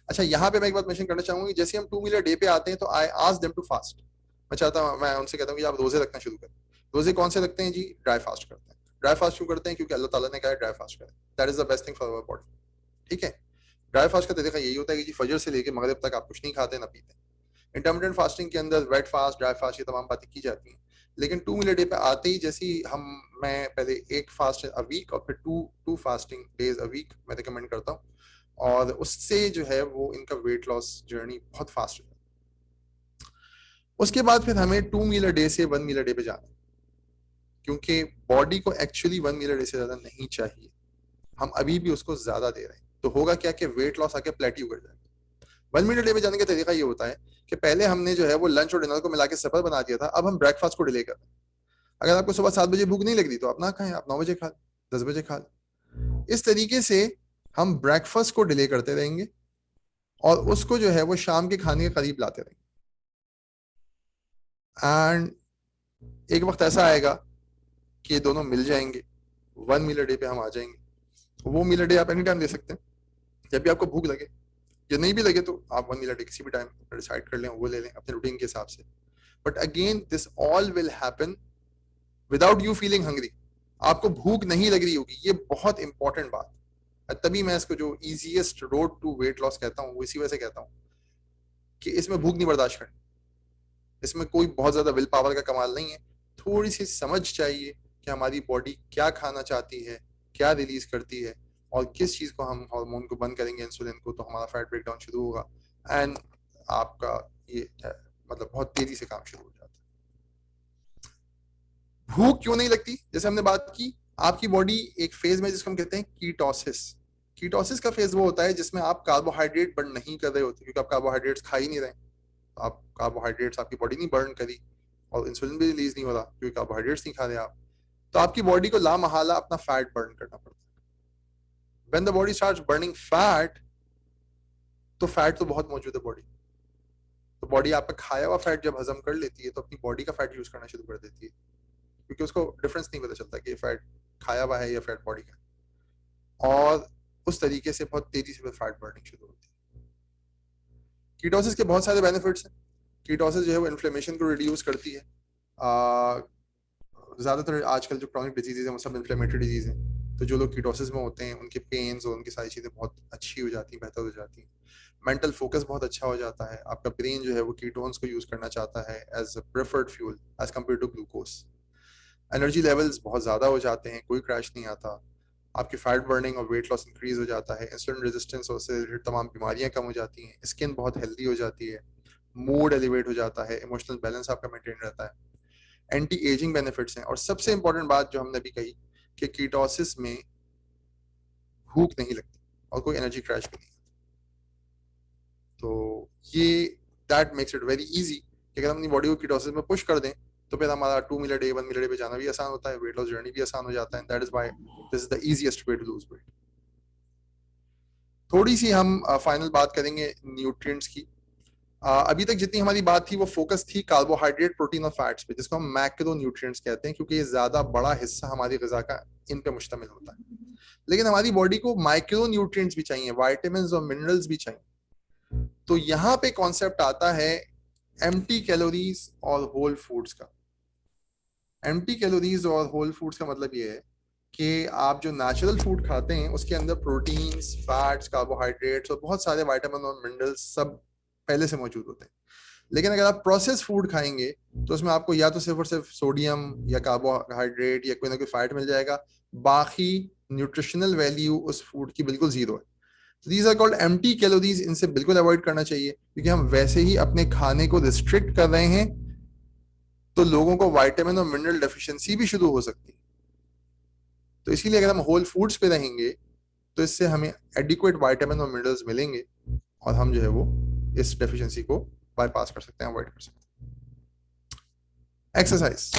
अच्छा, यहाँ पे मैं एक बात मेंशन करना चाहूंगी, जैसे हम 2 मील अ डे पे आते हैं तो I ask them to fast. मैं उनसे कहता हूँ कि आप रोजे रखना शुरू करें। रोजे कौन से रखते हैं जी? ड्राई फास्ट करते हैं। ड्राई फास्ट क्यों करते हैं? क्योंकि अल्लाह ताला ने कहा है ड्राई फास्ट करें, that is the best thing for our body. ठीक है, ड्राई फास्ट का तरीका यही होता है कि जी फजर से लेके मगरिब तक आप कुछ नहीं खाते ना पीते। इंटरमिटेंट फास्टिंग के अंदर वेट फास्ट, ड्राई फास्ट, ये तमाम बातें की जाती हैं। लेकिन 2 मील अ डे पे आते ही जैसे ही मैं पहले एक फास्ट अ वीक और फिर two fasting days a week मैं रिकमेंड करता हूँ, और उससे जो है वो इनका वेट लॉस जर्नी बहुत फास्ट है। उसके बाद फिर हमें 2 मील अ डे से 1 मील अ डे पे जाना है, क्योंकि बॉडी को एक्चुअली 1 मील अ डे से ज्यादा नहीं चाहिए, हम अभी भी उसको ज्यादा दे रहे हैं। तो होगा क्या कि वेट लॉस आके प्लेट्यू कर जाएगा। 1 मील अ डे पे जाने का तरीका ये होता है कि पहले हमने जो है वो लंच और डिनर को मिला के सफर बना दिया था, अब हम ब्रेकफास्ट को डिले कर रहे हैं। अगर आपको सुबह 7 बजे भूख नहीं लग रही तो आप ना खाएं, आप 9 बजे खा लें, 10 बजे खा लें। इस तरीके से हम ब्रेकफास्ट को डिले करते रहेंगे और उसको जो है वो शाम के खाने के करीब लाते रहेंगे। एंड एक वक्त ऐसा आएगा कि ये दोनों मिल जाएंगे, 1 मील अ डे पे हम आ जाएंगे। वो मील अ डे आप एनी टाइम दे सकते हैं, जब भी आपको भूख लगे, या नहीं भी लगे तो आप 1 मील अ डे किसी भी टाइम डिसाइड कर लें, वो ले लें अपने रूटीन के हिसाब से। But again this all will happen without you feeling hungry. आपको भूख नहीं लग रही होगी, ये बहुत इंपॉर्टेंट बात है। तभी मैं इसको जो easiest road to weight loss कहता हूँ वो इसी वजह से कहता हूँ कि इसमें भूख नहीं बर्दाश्त करनी, इसमें कोई बहुत ज्यादा विल पावर का कमाल नहीं है। थोड़ी सी समझ चाहिए कि हमारी बॉडी क्या खाना चाहती है, क्या रिलीज करती है, और किस चीज को हम हार्मोन को बंद करेंगे, इंसुलिन को, तो हमारा फैट ब्रेकडाउन शुरू होगा एंड आपका ये मतलब बहुत तेजी से काम शुरू हो जाता है। भूख क्यों नहीं लगती? जैसे हमने बात की, आपकी बॉडी एक फेज में जिसको हम कहते हैं कीटोसिस। कीटोसिस का फेज वो होता है जिसमें आप कार्बोहाइड्रेट बर्न नहीं कर रहे होते, क्योंकि आप कार्बोहाइड्रेट्स खा ही नहीं रहे। आप कार्बोहाइड्रेट्स आपकी बॉडी नहीं बर्न करी और इंसुलिन भी रिलीज नहीं हो रहा क्योंकि कार्बोहाइड्रेट्स नहीं खा रहे आप। तो आपकी बॉडी को लामहला अपना फैट बर्न करना पड़ता है। When the body starts burning fat, तो फैट तो बहुत मौजूद है बॉडी, तो बॉडी आपका खाया हुआ फैट जब हजम कर लेती है तो अपनी बॉडी का फैट यूज करना शुरू कर देती है, क्योंकि उसको डिफरेंस नहीं पता चलता कि फैट खाया हुआ है या फैट बॉडी का, और उस तरीके से बहुत तेजी से फैट बर्निंग शुरू होती है। कीटोसिस के बहुत सारे बेनिफिट्स हैं। कीटोसिस जो है वो इन्फ्लेमेशन को रिड्यूस करती है। ज्यादातर आजकल जो क्रॉनिक डिजीजेज हैं वो सब इन्फ्लेमेटरी डिजीज हैं, तो जो लोग कीटोसिस में होते हैं उनके पेन्स और उनकी सारी चीजें बहुत अच्छी हो जाती हैं, बेहतर हो जाती हैं। मेंटल फोकस बहुत अच्छा हो जाता है, आपका ब्रेन जो है वो कीटोन्स को यूज करना चाहता है as a preferred fuel as compared to glucose. Energy levels बहुत ज्यादा हो जाते हैं, कोई क्रैश नहीं आता। आपकी फैट बर्निंग और वेट लॉस इंक्रीज हो जाता है, इंसुलिन रेजिस्टेंस और उससे रिलेटेड तमाम बीमारियां कम हो जाती हैं, स्किन बहुत हेल्दी हो जाती है, मूड एलिवेट हो जाता है, इमोशनल बैलेंस आपका मेंटेन रहता है, एंटी एजिंग बेनिफिट्स हैं, और सबसे इंपॉर्टेंट बात जो हमने अभी कही कि कीटोसिस में भूख नहीं लगती और कोई एनर्जी क्रैश भी नहीं। तो ये that makes it very easy कि अगर हम अपनी बॉडी को कीटोसिस में पुश कर दें तो फिर हमारा 2 मील a day 1 meal a day पे जाना भी आसान होता है, वेट लॉस जर्नी भी आसान हो जाता है। That is why this is the easiest way to lose weight. थोड़ी सी हम फाइनल बात करेंगे न्यूट्रिएंट्स की। अभी तक जितनी हमारी बात थी वो फोकस थी कार्बोहाइड्रेट, प्रोटीन और फैट्स पे, जिसको हम मैक्रो न्यूट्रिएंट्स कहते हैं, क्योंकि ये ज्यादा बड़ा हिस्सा हमारी गिजा का इन पे मुश्तमिल होता है। लेकिन हमारी बॉडी को माइक्रो न्यूट्रिएंट्स भी चाहिए, वाइटामिन और मिनरल्स भी चाहिए। तो यहाँ पे कॉन्सेप्ट आता है एम्प्टी कैलोरीज और होल फूड्स का। एम्प्टी कैलोरीज और होल फूड्स का मतलब ये है कि आप जो नेचुरल फूड खाते हैं उसके अंदर प्रोटीन्स, फैट्स, कार्बोहाइड्रेट्स और बहुत सारे विटामिन और मिनरल्स सब पहले से मौजूद होते हैं। लेकिन अगर आप प्रोसेस फूड खाएंगे तो उसमें आपको या तो सिर्फ और सिर्फ सोडियम या कार्बोहाइड्रेट या कोई ना कोई फैट मिल जाएगा, बाकी न्यूट्रिशनल वैल्यू उस फूड की बिल्कुल जीरो है। These are called empty calories. इनसे बिल्कुल अवॉइड करना चाहिए क्योंकि हम वैसे ही अपने खाने को रिस्ट्रिक्ट कर रहे हैं, तो लोगों को विटामिन और मिनरल डेफिशिएंसी भी शुरू हो सकती है। तो इसीलिए अगर हम होल फूड्स पे रहेंगे तो इससे हमें एडिक्वेट विटामिन और मिनरल्स मिलेंगे और हम जो है वो इस डेफिशिएंसी को बाईपास कर सकते हैं, अवॉइड कर सकते हैं। एक्सरसाइज,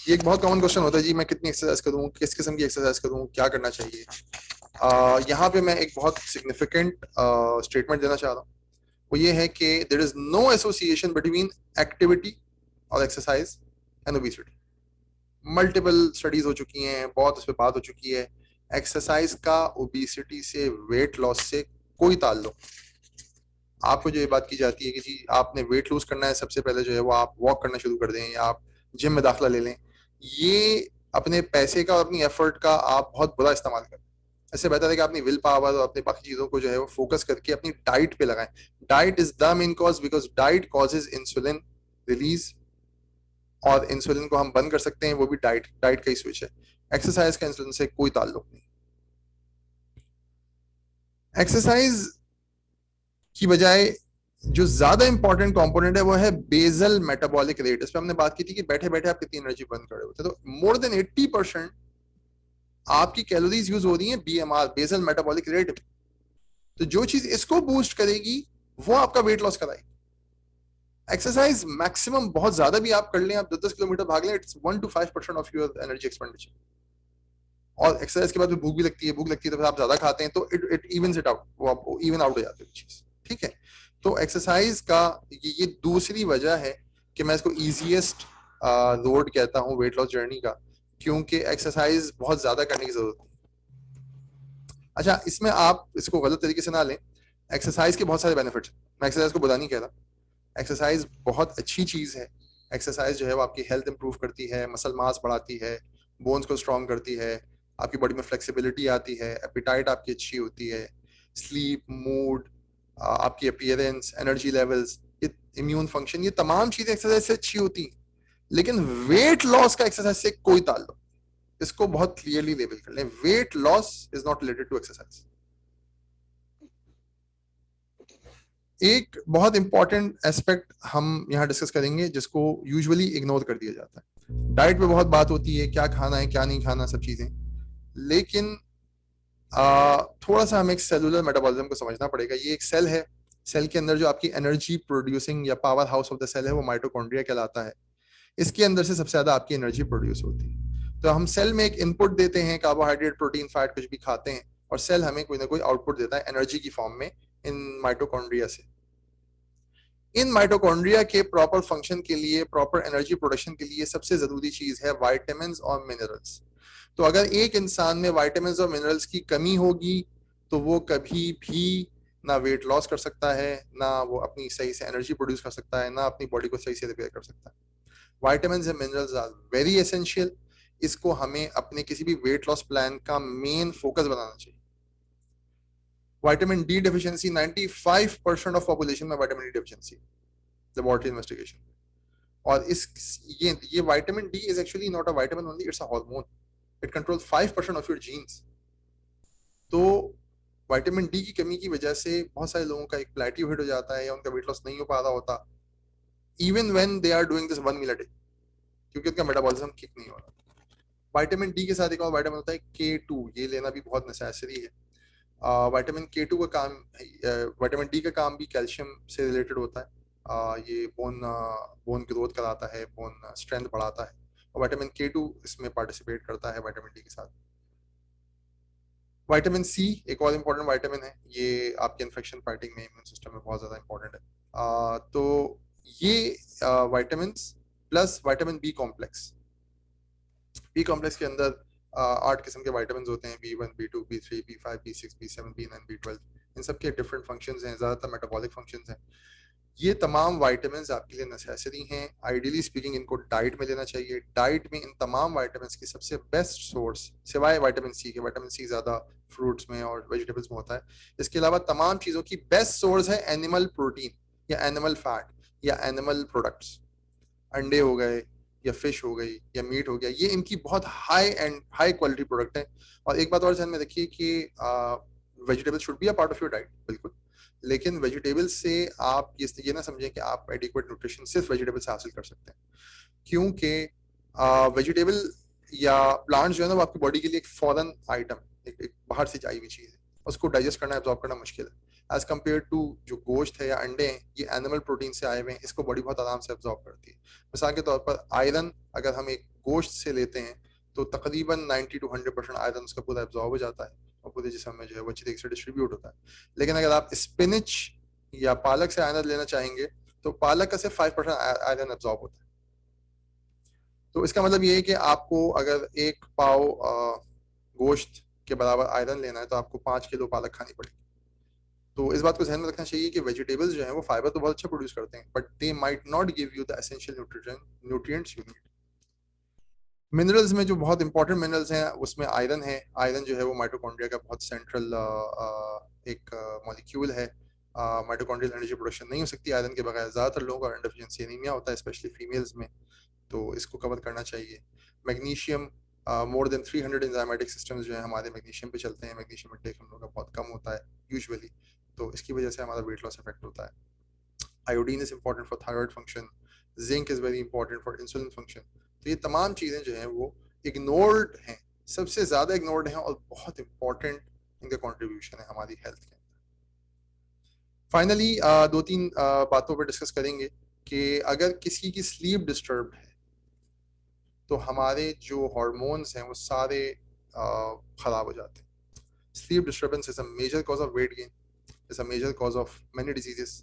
ये एक बहुत कॉमन क्वेश्चन होता है जी, मैं कितनी एक्सरसाइज करूं, किस किस्म की एक्सरसाइज करूं, क्या करना चाहिए। यहाँ पे मैं एक बहुत सिग्निफिकेंट स्टेटमेंट देना चाह रहा हूँ। वो ये है कि there is no association between activity और exercise and obesity. Multiple studies हो चुकी हैं, बहुत उस पर बात हो चुकी है। एक्सरसाइज का ओबेसिटी से, वेट लॉस से कोई ताल्लुक। आपको जो ये बात की जाती है कि जी आपने वेट लूज करना है, सबसे पहले जो है वो आप वॉक करना शुरू कर दें या आप जिम में दाखिला ले लें, ये अपने पैसे का और अपनी एफर्ट का आप बहुत बुरा इस्तेमाल करें। ऐसे बेहतर है कि अपनी विल पावर और अपनी बाकी चीजों को जो है वो फोकस करके अपनी डाइट पे लगाएं। Diet is the main cause, because diet causes insulin release, और इंसुलिन को हम बंद कर सकते हैं, वो भी डाइट का ही स्विच है। एक्सरसाइज का इंसुलिन से कोई ताल्लुक नहीं। एक्सरसाइज की बजाय जो ज्यादा इंपॉर्टेंट कंपोनेंट है वो है बेसल मेटाबॉलिक रेट। इस पर हमने बात की थी कि बैठे बैठे आप कितनी एनर्जी बर्न कर रहे होते हैं। तो मोर देन 80% आपकी कैलोरीज यूज हो रही हैं बीएमआर, बेसल मेटाबॉलिक रेट। तो जो चीज इसको बूस्ट करेगी वो आपका वेट लॉस कराएगी। एक्सरसाइज मैक्सिमम बहुत ज्यादा भी आप कर लें, आप 10-10 किलोमीटर भाग लें, it's 1 to 5% of your energy expenditure. और एक्सरसाइज के बाद भूख भी लगती है, भूख लगती है तो फिर आप ज्यादा खाते हैं, तो इट इवन्स इट आउट, वो आपको इवन आउट हो जाती है चीज। ठीक है, तो एक्सरसाइज का ये दूसरी वजह है कि मैं इसको इजीएस्ट रोड कहता हूँ वेट लॉस जर्नी का, क्योंकि एक्सरसाइज बहुत ज्यादा करने की जरूरत है। अच्छा, इसमें आप इसको गलत तरीके से ना लें, एक्सरसाइज के बहुत सारे बेनिफिट्स। मैं एक्सरसाइज को बुरा नहीं कह रहा, एक्सरसाइज बहुत अच्छी चीज है। एक्सरसाइज जो है वो आपकी हेल्थ इंप्रूव करती है, मसल मास बढ़ाती है, बोन्स को स्ट्रॉन्ग करती है, आपकी बॉडी में फ्लेक्सिबिलिटी आती है, एपिटाइट आपकी अच्छी होती है, स्लीप, मूड, आपकी appearance, energy levels, immune function, ये तमाम चीजें एक्सरसाइज से अच्छी होती हैं। लेकिन वेट लॉस का एक्सरसाइज से कोई ताल्लुक, इसको बहुत क्लियरली लेबल कर लें, weight loss is not related to exercise. एक बहुत इंपॉर्टेंट एस्पेक्ट हम यहाँ डिस्कस करेंगे जिसको यूजुअली इग्नोर कर दिया जाता है। डाइट पे बहुत बात होती है, क्या खाना है क्या नहीं खाना, सब चीजें, लेकिन थोड़ा सा हमें एक सेलुलर मेटाबॉलिज्म को समझना पड़ेगा। ये एक सेल है, सेल के अंदर जो आपकी एनर्जी प्रोड्यूसिंग या power house of the cell है वो माइटोकॉन्ड्रिया कहलाता है। इसके अंदर से सबसे ज्यादा आपकी एनर्जी प्रोड्यूस होती है। तो हम सेल में एक इनपुट देते हैं, कार्बोहाइड्रेट, प्रोटीन, फैट कुछ भी खाते हैं, और सेल हमें कोई ना कोई आउटपुट देता है एनर्जी की फॉर्म में इन माइटोकॉन्ड्रिया से। इन माइटोकॉन्ड्रिया के प्रॉपर फंक्शन के लिए, प्रॉपर एनर्जी प्रोडक्शन के लिए सबसे जरूरी चीज है विटामिन्स और मिनरल्स। तो अगर एक इंसान में विटामिन्स और मिनरल्स की कमी होगी तो वो कभी भी ना वेट लॉस कर सकता है, ना वो अपनी सही से एनर्जी प्रोड्यूस कर सकता है, ना अपनी बॉडी को सही से रिपेयर कर सकता है। Vitamins and minerals are very essential. इसको हमें अपने किसी भी वेट लॉस प्लान का मेन फोकस बनाना चाहिए। Vitamin D deficiency, 95% of population में vitamin D deficiency, laboratory investigation. और ये vitamin D is actually not a vitamin only, it's a hormone. It controls 5% of your genes. तो vitamin D की कमी की वजह से बहुत सारे लोगों का एक प्लेट्यू हिट हो जाता है या उनका वेट लॉस नहीं हो पा रहा होता, even when they are doing this 1 meal a day, क्योंकि उनका मेटाबॉलिज्म किक नहीं हो रहा। विटामिन डी के साथ एक और विटामिन होता है K2, ये लेना भी बहुत नेसेसरी है। विटामिन K2 का काम, विटामिन डी का काम भी कैल्शियम से रिलेटेड होता है। ये बोन ग्रोथ कराता है, बोन स्ट्रेंथ बढ़ाता है, और विटामिन K2 इसमें पार्टिसिपेट करता है विटामिन डी के साथ। विटामिन सी एक और इम्पोर्टेंट विटामिन है, ये आपके इन्फेक्शन फाइटिंग में, इम्यून सिस्टम में बहुत ज़्यादा इंपॉर्टेंट है। तो ये vitamin plus vitamin B complex, B complex के अंदर 8 किस्म के विटामिन होते हैं, B1, B2, B3, B5, B6, B7, B9, B12। इन सब के डिफरेंट फंक्शंस हैं, ज़्यादातर मेटाबॉलिक फंक्शंस हैं। ये तमाम वाइटामिन आपके लिए नेसेसरी हैं। आइडियली स्पीकिंग इनको डाइट में लेना चाहिए। डाइट में इन तमाम वाइटामिन की सबसे बेस्ट सोर्स सिवाय विटामिन सी के, विटामिन सी ज्यादा फ्रूट्स में और वेजिटेबल्स में होता है, इसके अलावा तमाम चीजों की बेस्ट सोर्स है एनिमल प्रोटीन या एनिमल फैट या एनिमल प्रोडक्ट्स। अंडे हो गए या फिश हो गई या मीट हो गया, ये इनकी बहुत हाई क्वालिटी प्रोडक्ट है। और एक बात और ध्यान में रखिए कि vegetable should be a part of your diet, बिल्कुल, लेकिन वेजिटेबल से आप ये ना समझें कि आप एडिक्वेट न्यूट्रिशन सिर्फ वेजिटेबल से हासिल कर सकते हैं, क्योंकि वेजिटेबल या प्लांट्स जो है ना वो आपकी बॉडी के लिए एक फॉरेन आइटम, एक बाहर से आई हुई चीज है, उसको डाइजेस्ट करना, एब्जॉर्ब करना मुश्किल है एज कम्पेयर टू जो गोश्त है या अंडे हैं, ये एनिमल प्रोटीन से आए हुए हैं, इसको बॉडी बहुत आराम से एब्जॉर्ब करती है। मिसाल के तौर पर आयरन अगर हम एक गोश्त से लेते हैं तो तकरीबन 90 to 100% आयरन उसका पूरा एब्जॉर्ब हो जाता है और पूरे जिस्म में जो है वो अच्छी तरीके से डिस्ट्रीब्यूट होता है। लेकिन अगर आप स्पिनिच या पालक से आयरन लेना चाहेंगे तो पालक का सिर्फ 5% आयरन एब्जॉर्ब होता है। तो इसका मतलब ये है कि आपको अगर एक पाव गोश्त के बराबर आयरन लेना है तो आपको 5 किलो पालक खानी पड़ेगी। तो इस बात को ध्यान में रखना चाहिए कि वेजिटेबल्स जो है वो फाइबर तो बहुत अच्छा प्रोड्यूस करते हैं, but they might not give you the essential nutrients you need. Minerals में जो बहुत इंपॉर्टेंट मिनरल्स हैं उसमें आयरन है। आयरन जो है वो माइटोकॉन्ड्रिया का बहुत सेंट्रल एक मॉलिक्यूल है। माइटोकॉन्ड्रियल एनर्जी प्रोडक्शन नहीं हो सकती आयरन के बगैर। ज़्यादातर लोगों का आयरन डेफिशिएंसी एनीमिया होता है, स्पेशली फीमेल्स में, तो इसको कवर करना चाहिए। Magnesium, more than 300 enzymatic systems जो है हमारे मैग्नीशियम पे चलते हैं। मैग्नीशियम इंटेक हम लोग का बहुत कम होता है यूजुअली, तो इसकी वजह से हमारा वेट लॉस इफेक्ट होता है। Iodine is important for thyroid function, zinc is very important for insulin function. तो ये तमाम चीज़ें जो हैं वो इग्नोर्ड हैं, सबसे ज़्यादा इग्नोर्ड हैं और बहुत इंपॉर्टेंट इनका कॉन्ट्रीब्यूशन है हमारी हेल्थ के अंदर। फाइनली दो तीन बातों पर डिस्कस करेंगे कि अगर किसी की स्लीप डिस्टर्ब है तो हमारे जो हार्मोन्स हैं वो सारे ख़राब हो जाते हैं। Sleep disturbance is a major cause of weight gain, is a major cause of many diseases.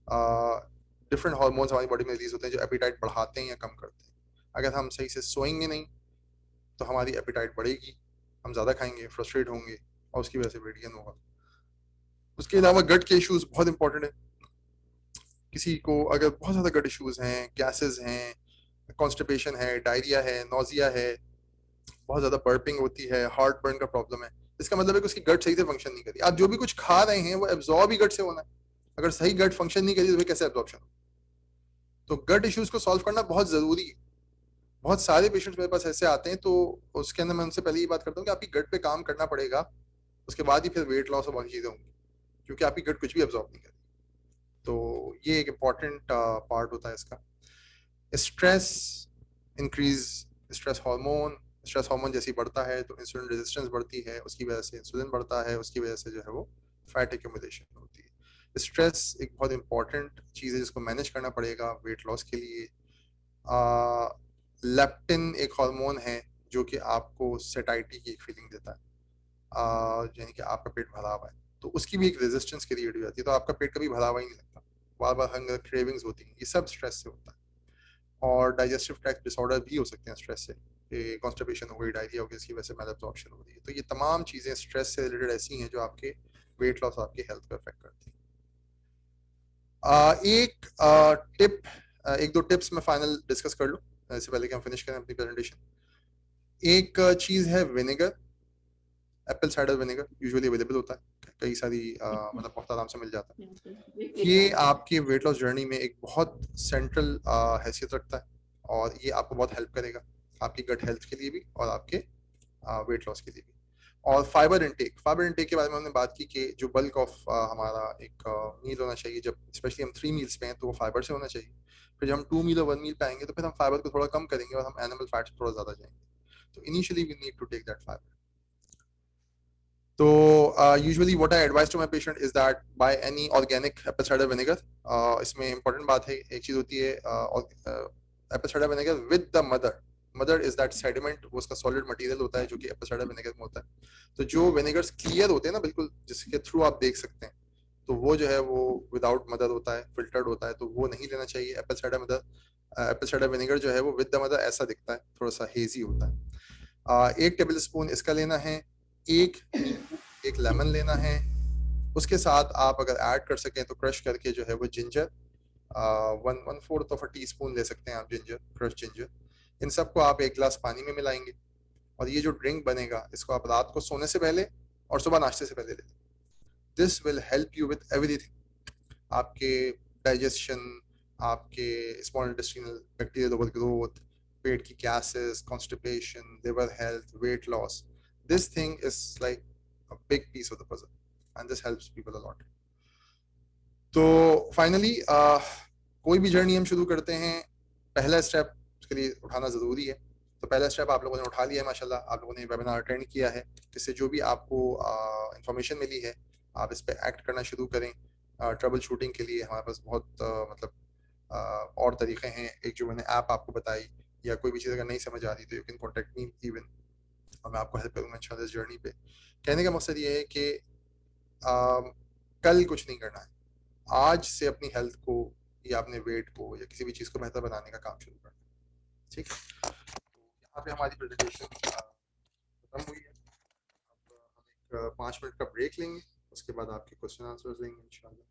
Different hormones हमारी बॉडी में रिलीज होते हैं जो एपिटाइट बढ़ाते हैं या कम करते हैं। अगर हम सही से सोएंगे नहीं तो हमारी एपिटाइट बढ़ेगी, हम ज़्यादा खाएंगे, फ्रस्ट्रेट होंगे और उसकी वजह से वेट गेन होगा। उसके अलावा गट के इश्यूज बहुत इंपॉर्टेंट है। किसी को अगर बहुत ज़्यादा गट इश्यूज हैं, गैसेस हैं, कॉन्स्टिपेशन है, डायरिया है, नोजिया है, बहुत ज़्यादा बर्पिंग होती है, हार्ट बर्न का प्रॉब्लम है, इसका मतलब है कि उसकी गट सही से फंक्शन नहीं करी। आप जो भी कुछ खा रहे हैं वो एब्जॉर्ब ही गट से होना है। अगर सही गट फंक्शन नहीं करी तो कैसे एब्जॉर्प्शन? तो गट इश्यूज को सॉल्व करना बहुत ज़रूरी है। बहुत सारे पेशेंट्स मेरे पास ऐसे आते हैं तो उसके अंदर मैं उनसे पहले ये बात करता हूँ कि आपकी गट पे काम करना पड़ेगा, उसके बाद ही फिर वेट लॉस और बाकी चीज़ें होंगी, क्योंकि आपकी गट कुछ भी एब्जॉर्ब नहीं करेगी। तो ये एक इम्पॉर्टेंट पार्ट होता है इसका। स्ट्रेस इंक्रीज, स्ट्रेस हार्मोन जैसे बढ़ता है तो इंसुलिन रेजिस्टेंस बढ़ती है, उसकी वजह से इंसुलिन बढ़ता है, उसकी वजह से जो है वो फैट एक्यूमुलेशन होती है। स्ट्रेस एक बहुत इंपॉर्टेंट चीज़ है जिसको मैनेज करना पड़ेगा वेट लॉस के लिए। लेप्टिन एक हार्मोन है जो कि आपको सेटाइटी की एक फीलिंग देता है, यानी कि आपका पेट भरा हुआ है, तो उसकी भी एक रेजिस्टेंस क्रिएट हो जाती है, तो आपका पेट कभी भरा हुआ ही नहीं लगता, बार बार हंगर क्रेविंग्स होती हैं, ये सब स्ट्रेस से होता है। और डाइजेस्टिव ट्रैक्ट डिसऑर्डर भी हो सकते हैं स्ट्रेस से, कॉन्स्टिपेशन हो गई, डायरिया हो गई, इसकी वजह से मैल एब्जॉर्प्शन हो रही है। तो ये तमाम चीज़ें स्ट्रेस से रिलेटेड ऐसी हैं जो आपके वेट लॉस, आपकी हेल्थ को अफेक्ट करती हैं। एक दो टिप्स मैं फाइनल डिस्कस कर लूँ इससे पहले कि हम फिनिश करें अपनी प्रेजेंटेशन। एक चीज़ है vinegar, Apple cider vinegar usually available होता है, कई सारी मतलब बहुत आराम से मिल जाता है। ये आपके वेट लॉस जर्नी में एक बहुत सेंट्रल हैसियत रखता है और ये आपको बहुत हेल्प करेगा आपकी गट हेल्थ के लिए भी और आपके वेट लॉस के लिए भी। और फाइबर इंटेक के बारे में हमने बात की कि जो बल्क ऑफ हमारा एक मील होना चाहिए, जब स्पेशली हम 3 मील्स पे हैं तो वो फाइबर से होना चाहिए। फिर जब हम 2 मील और 1 मील पे आएंगे तो फिर हम फाइबर को थोड़ा कम करेंगे और हम एनिमल फैट थोड़ा ज़्यादा जाएंगे। तो initially we need to take that fibre. तो usually what I advise to my patient is that buy any organic apple cider vinegar. इसमें important बात है, एक चीज होती है apple cider vinegar with the mother is that sediment, वो उसका solid material होता है जो कि apple cider vinegar में होता है। तो जो विनेगर्स क्लियर होते हैं ना बिल्कुल, जिसके थ्रू आप देख सकते हैं, तो वो जो है वो विदाउट मदर होता है, फिल्टर्ड होता है, तो वो नहीं लेना चाहिए। एप्पल साइडर विनेगर जो है वो विद द मदर ऐसा दिखता है, थोड़ा सा हेजी होता है। 1 टेबल स्पून इसका लेना है, एक लेमन लेना है, उसके साथ आप अगर ऐड कर सकें तो क्रश करके जो है वो ginger 1/4 of a tea spoon ले सकते हैं आप जिंजर, क्रश जिंजर। इन सबको आप 1 गिलास पानी में मिलाएंगे और ये जो ड्रिंक बनेगा इसको आप रात को सोने से पहले और सुबह नाश्ते से पहले लें। This will help you with everything, आपके डाइजेशन, आपके स्मॉल इंटेस्टाइनल बैक्टीरियल ओवरग्रोथ, पेट की gases, constipation, liver health, weight loss. This thing is like a big piece of the puzzle and this helps people a lot. तो finally कोई भी journey हम शुरू करते हैं, पहला स्टेप उसके लिए उठाना ज़रूरी है। तो पहला स्टेप आप लोगों ने उठा लिया है माशाल्लाह, आप लोगों ने वेबिनार अटेंड किया है, इससे जो भी आपको इंफॉर्मेशन मिली है आप इस पर एक्ट करना शुरू करें। ट्रबल शूटिंग के लिए हमारे पास बहुत और तरीके हैं। एक जो मैंने ऐप आपको बताई, या कोई भी चीज़ अगर नहीं समझ आ रही तो you can contact me even, और मैं आपको हेल्प करूँगा इंशाल्लाह इस जर्नी पे। कहने का मकसद ये है कि कल कुछ नहीं करना है, आज से अपनी हेल्थ को या अपने वेट को या किसी भी चीज़ को बेहतर बनाने का काम शुरू करना है। ठीक है, तो यहाँ पे हमारी प्रेजेंटेशन खत्म हुई है। अब हम एक 5 मिनट का ब्रेक लेंगे, उसके बाद आपके क्वेश्चन आंसर्स लेंगे इंशाल्लाह।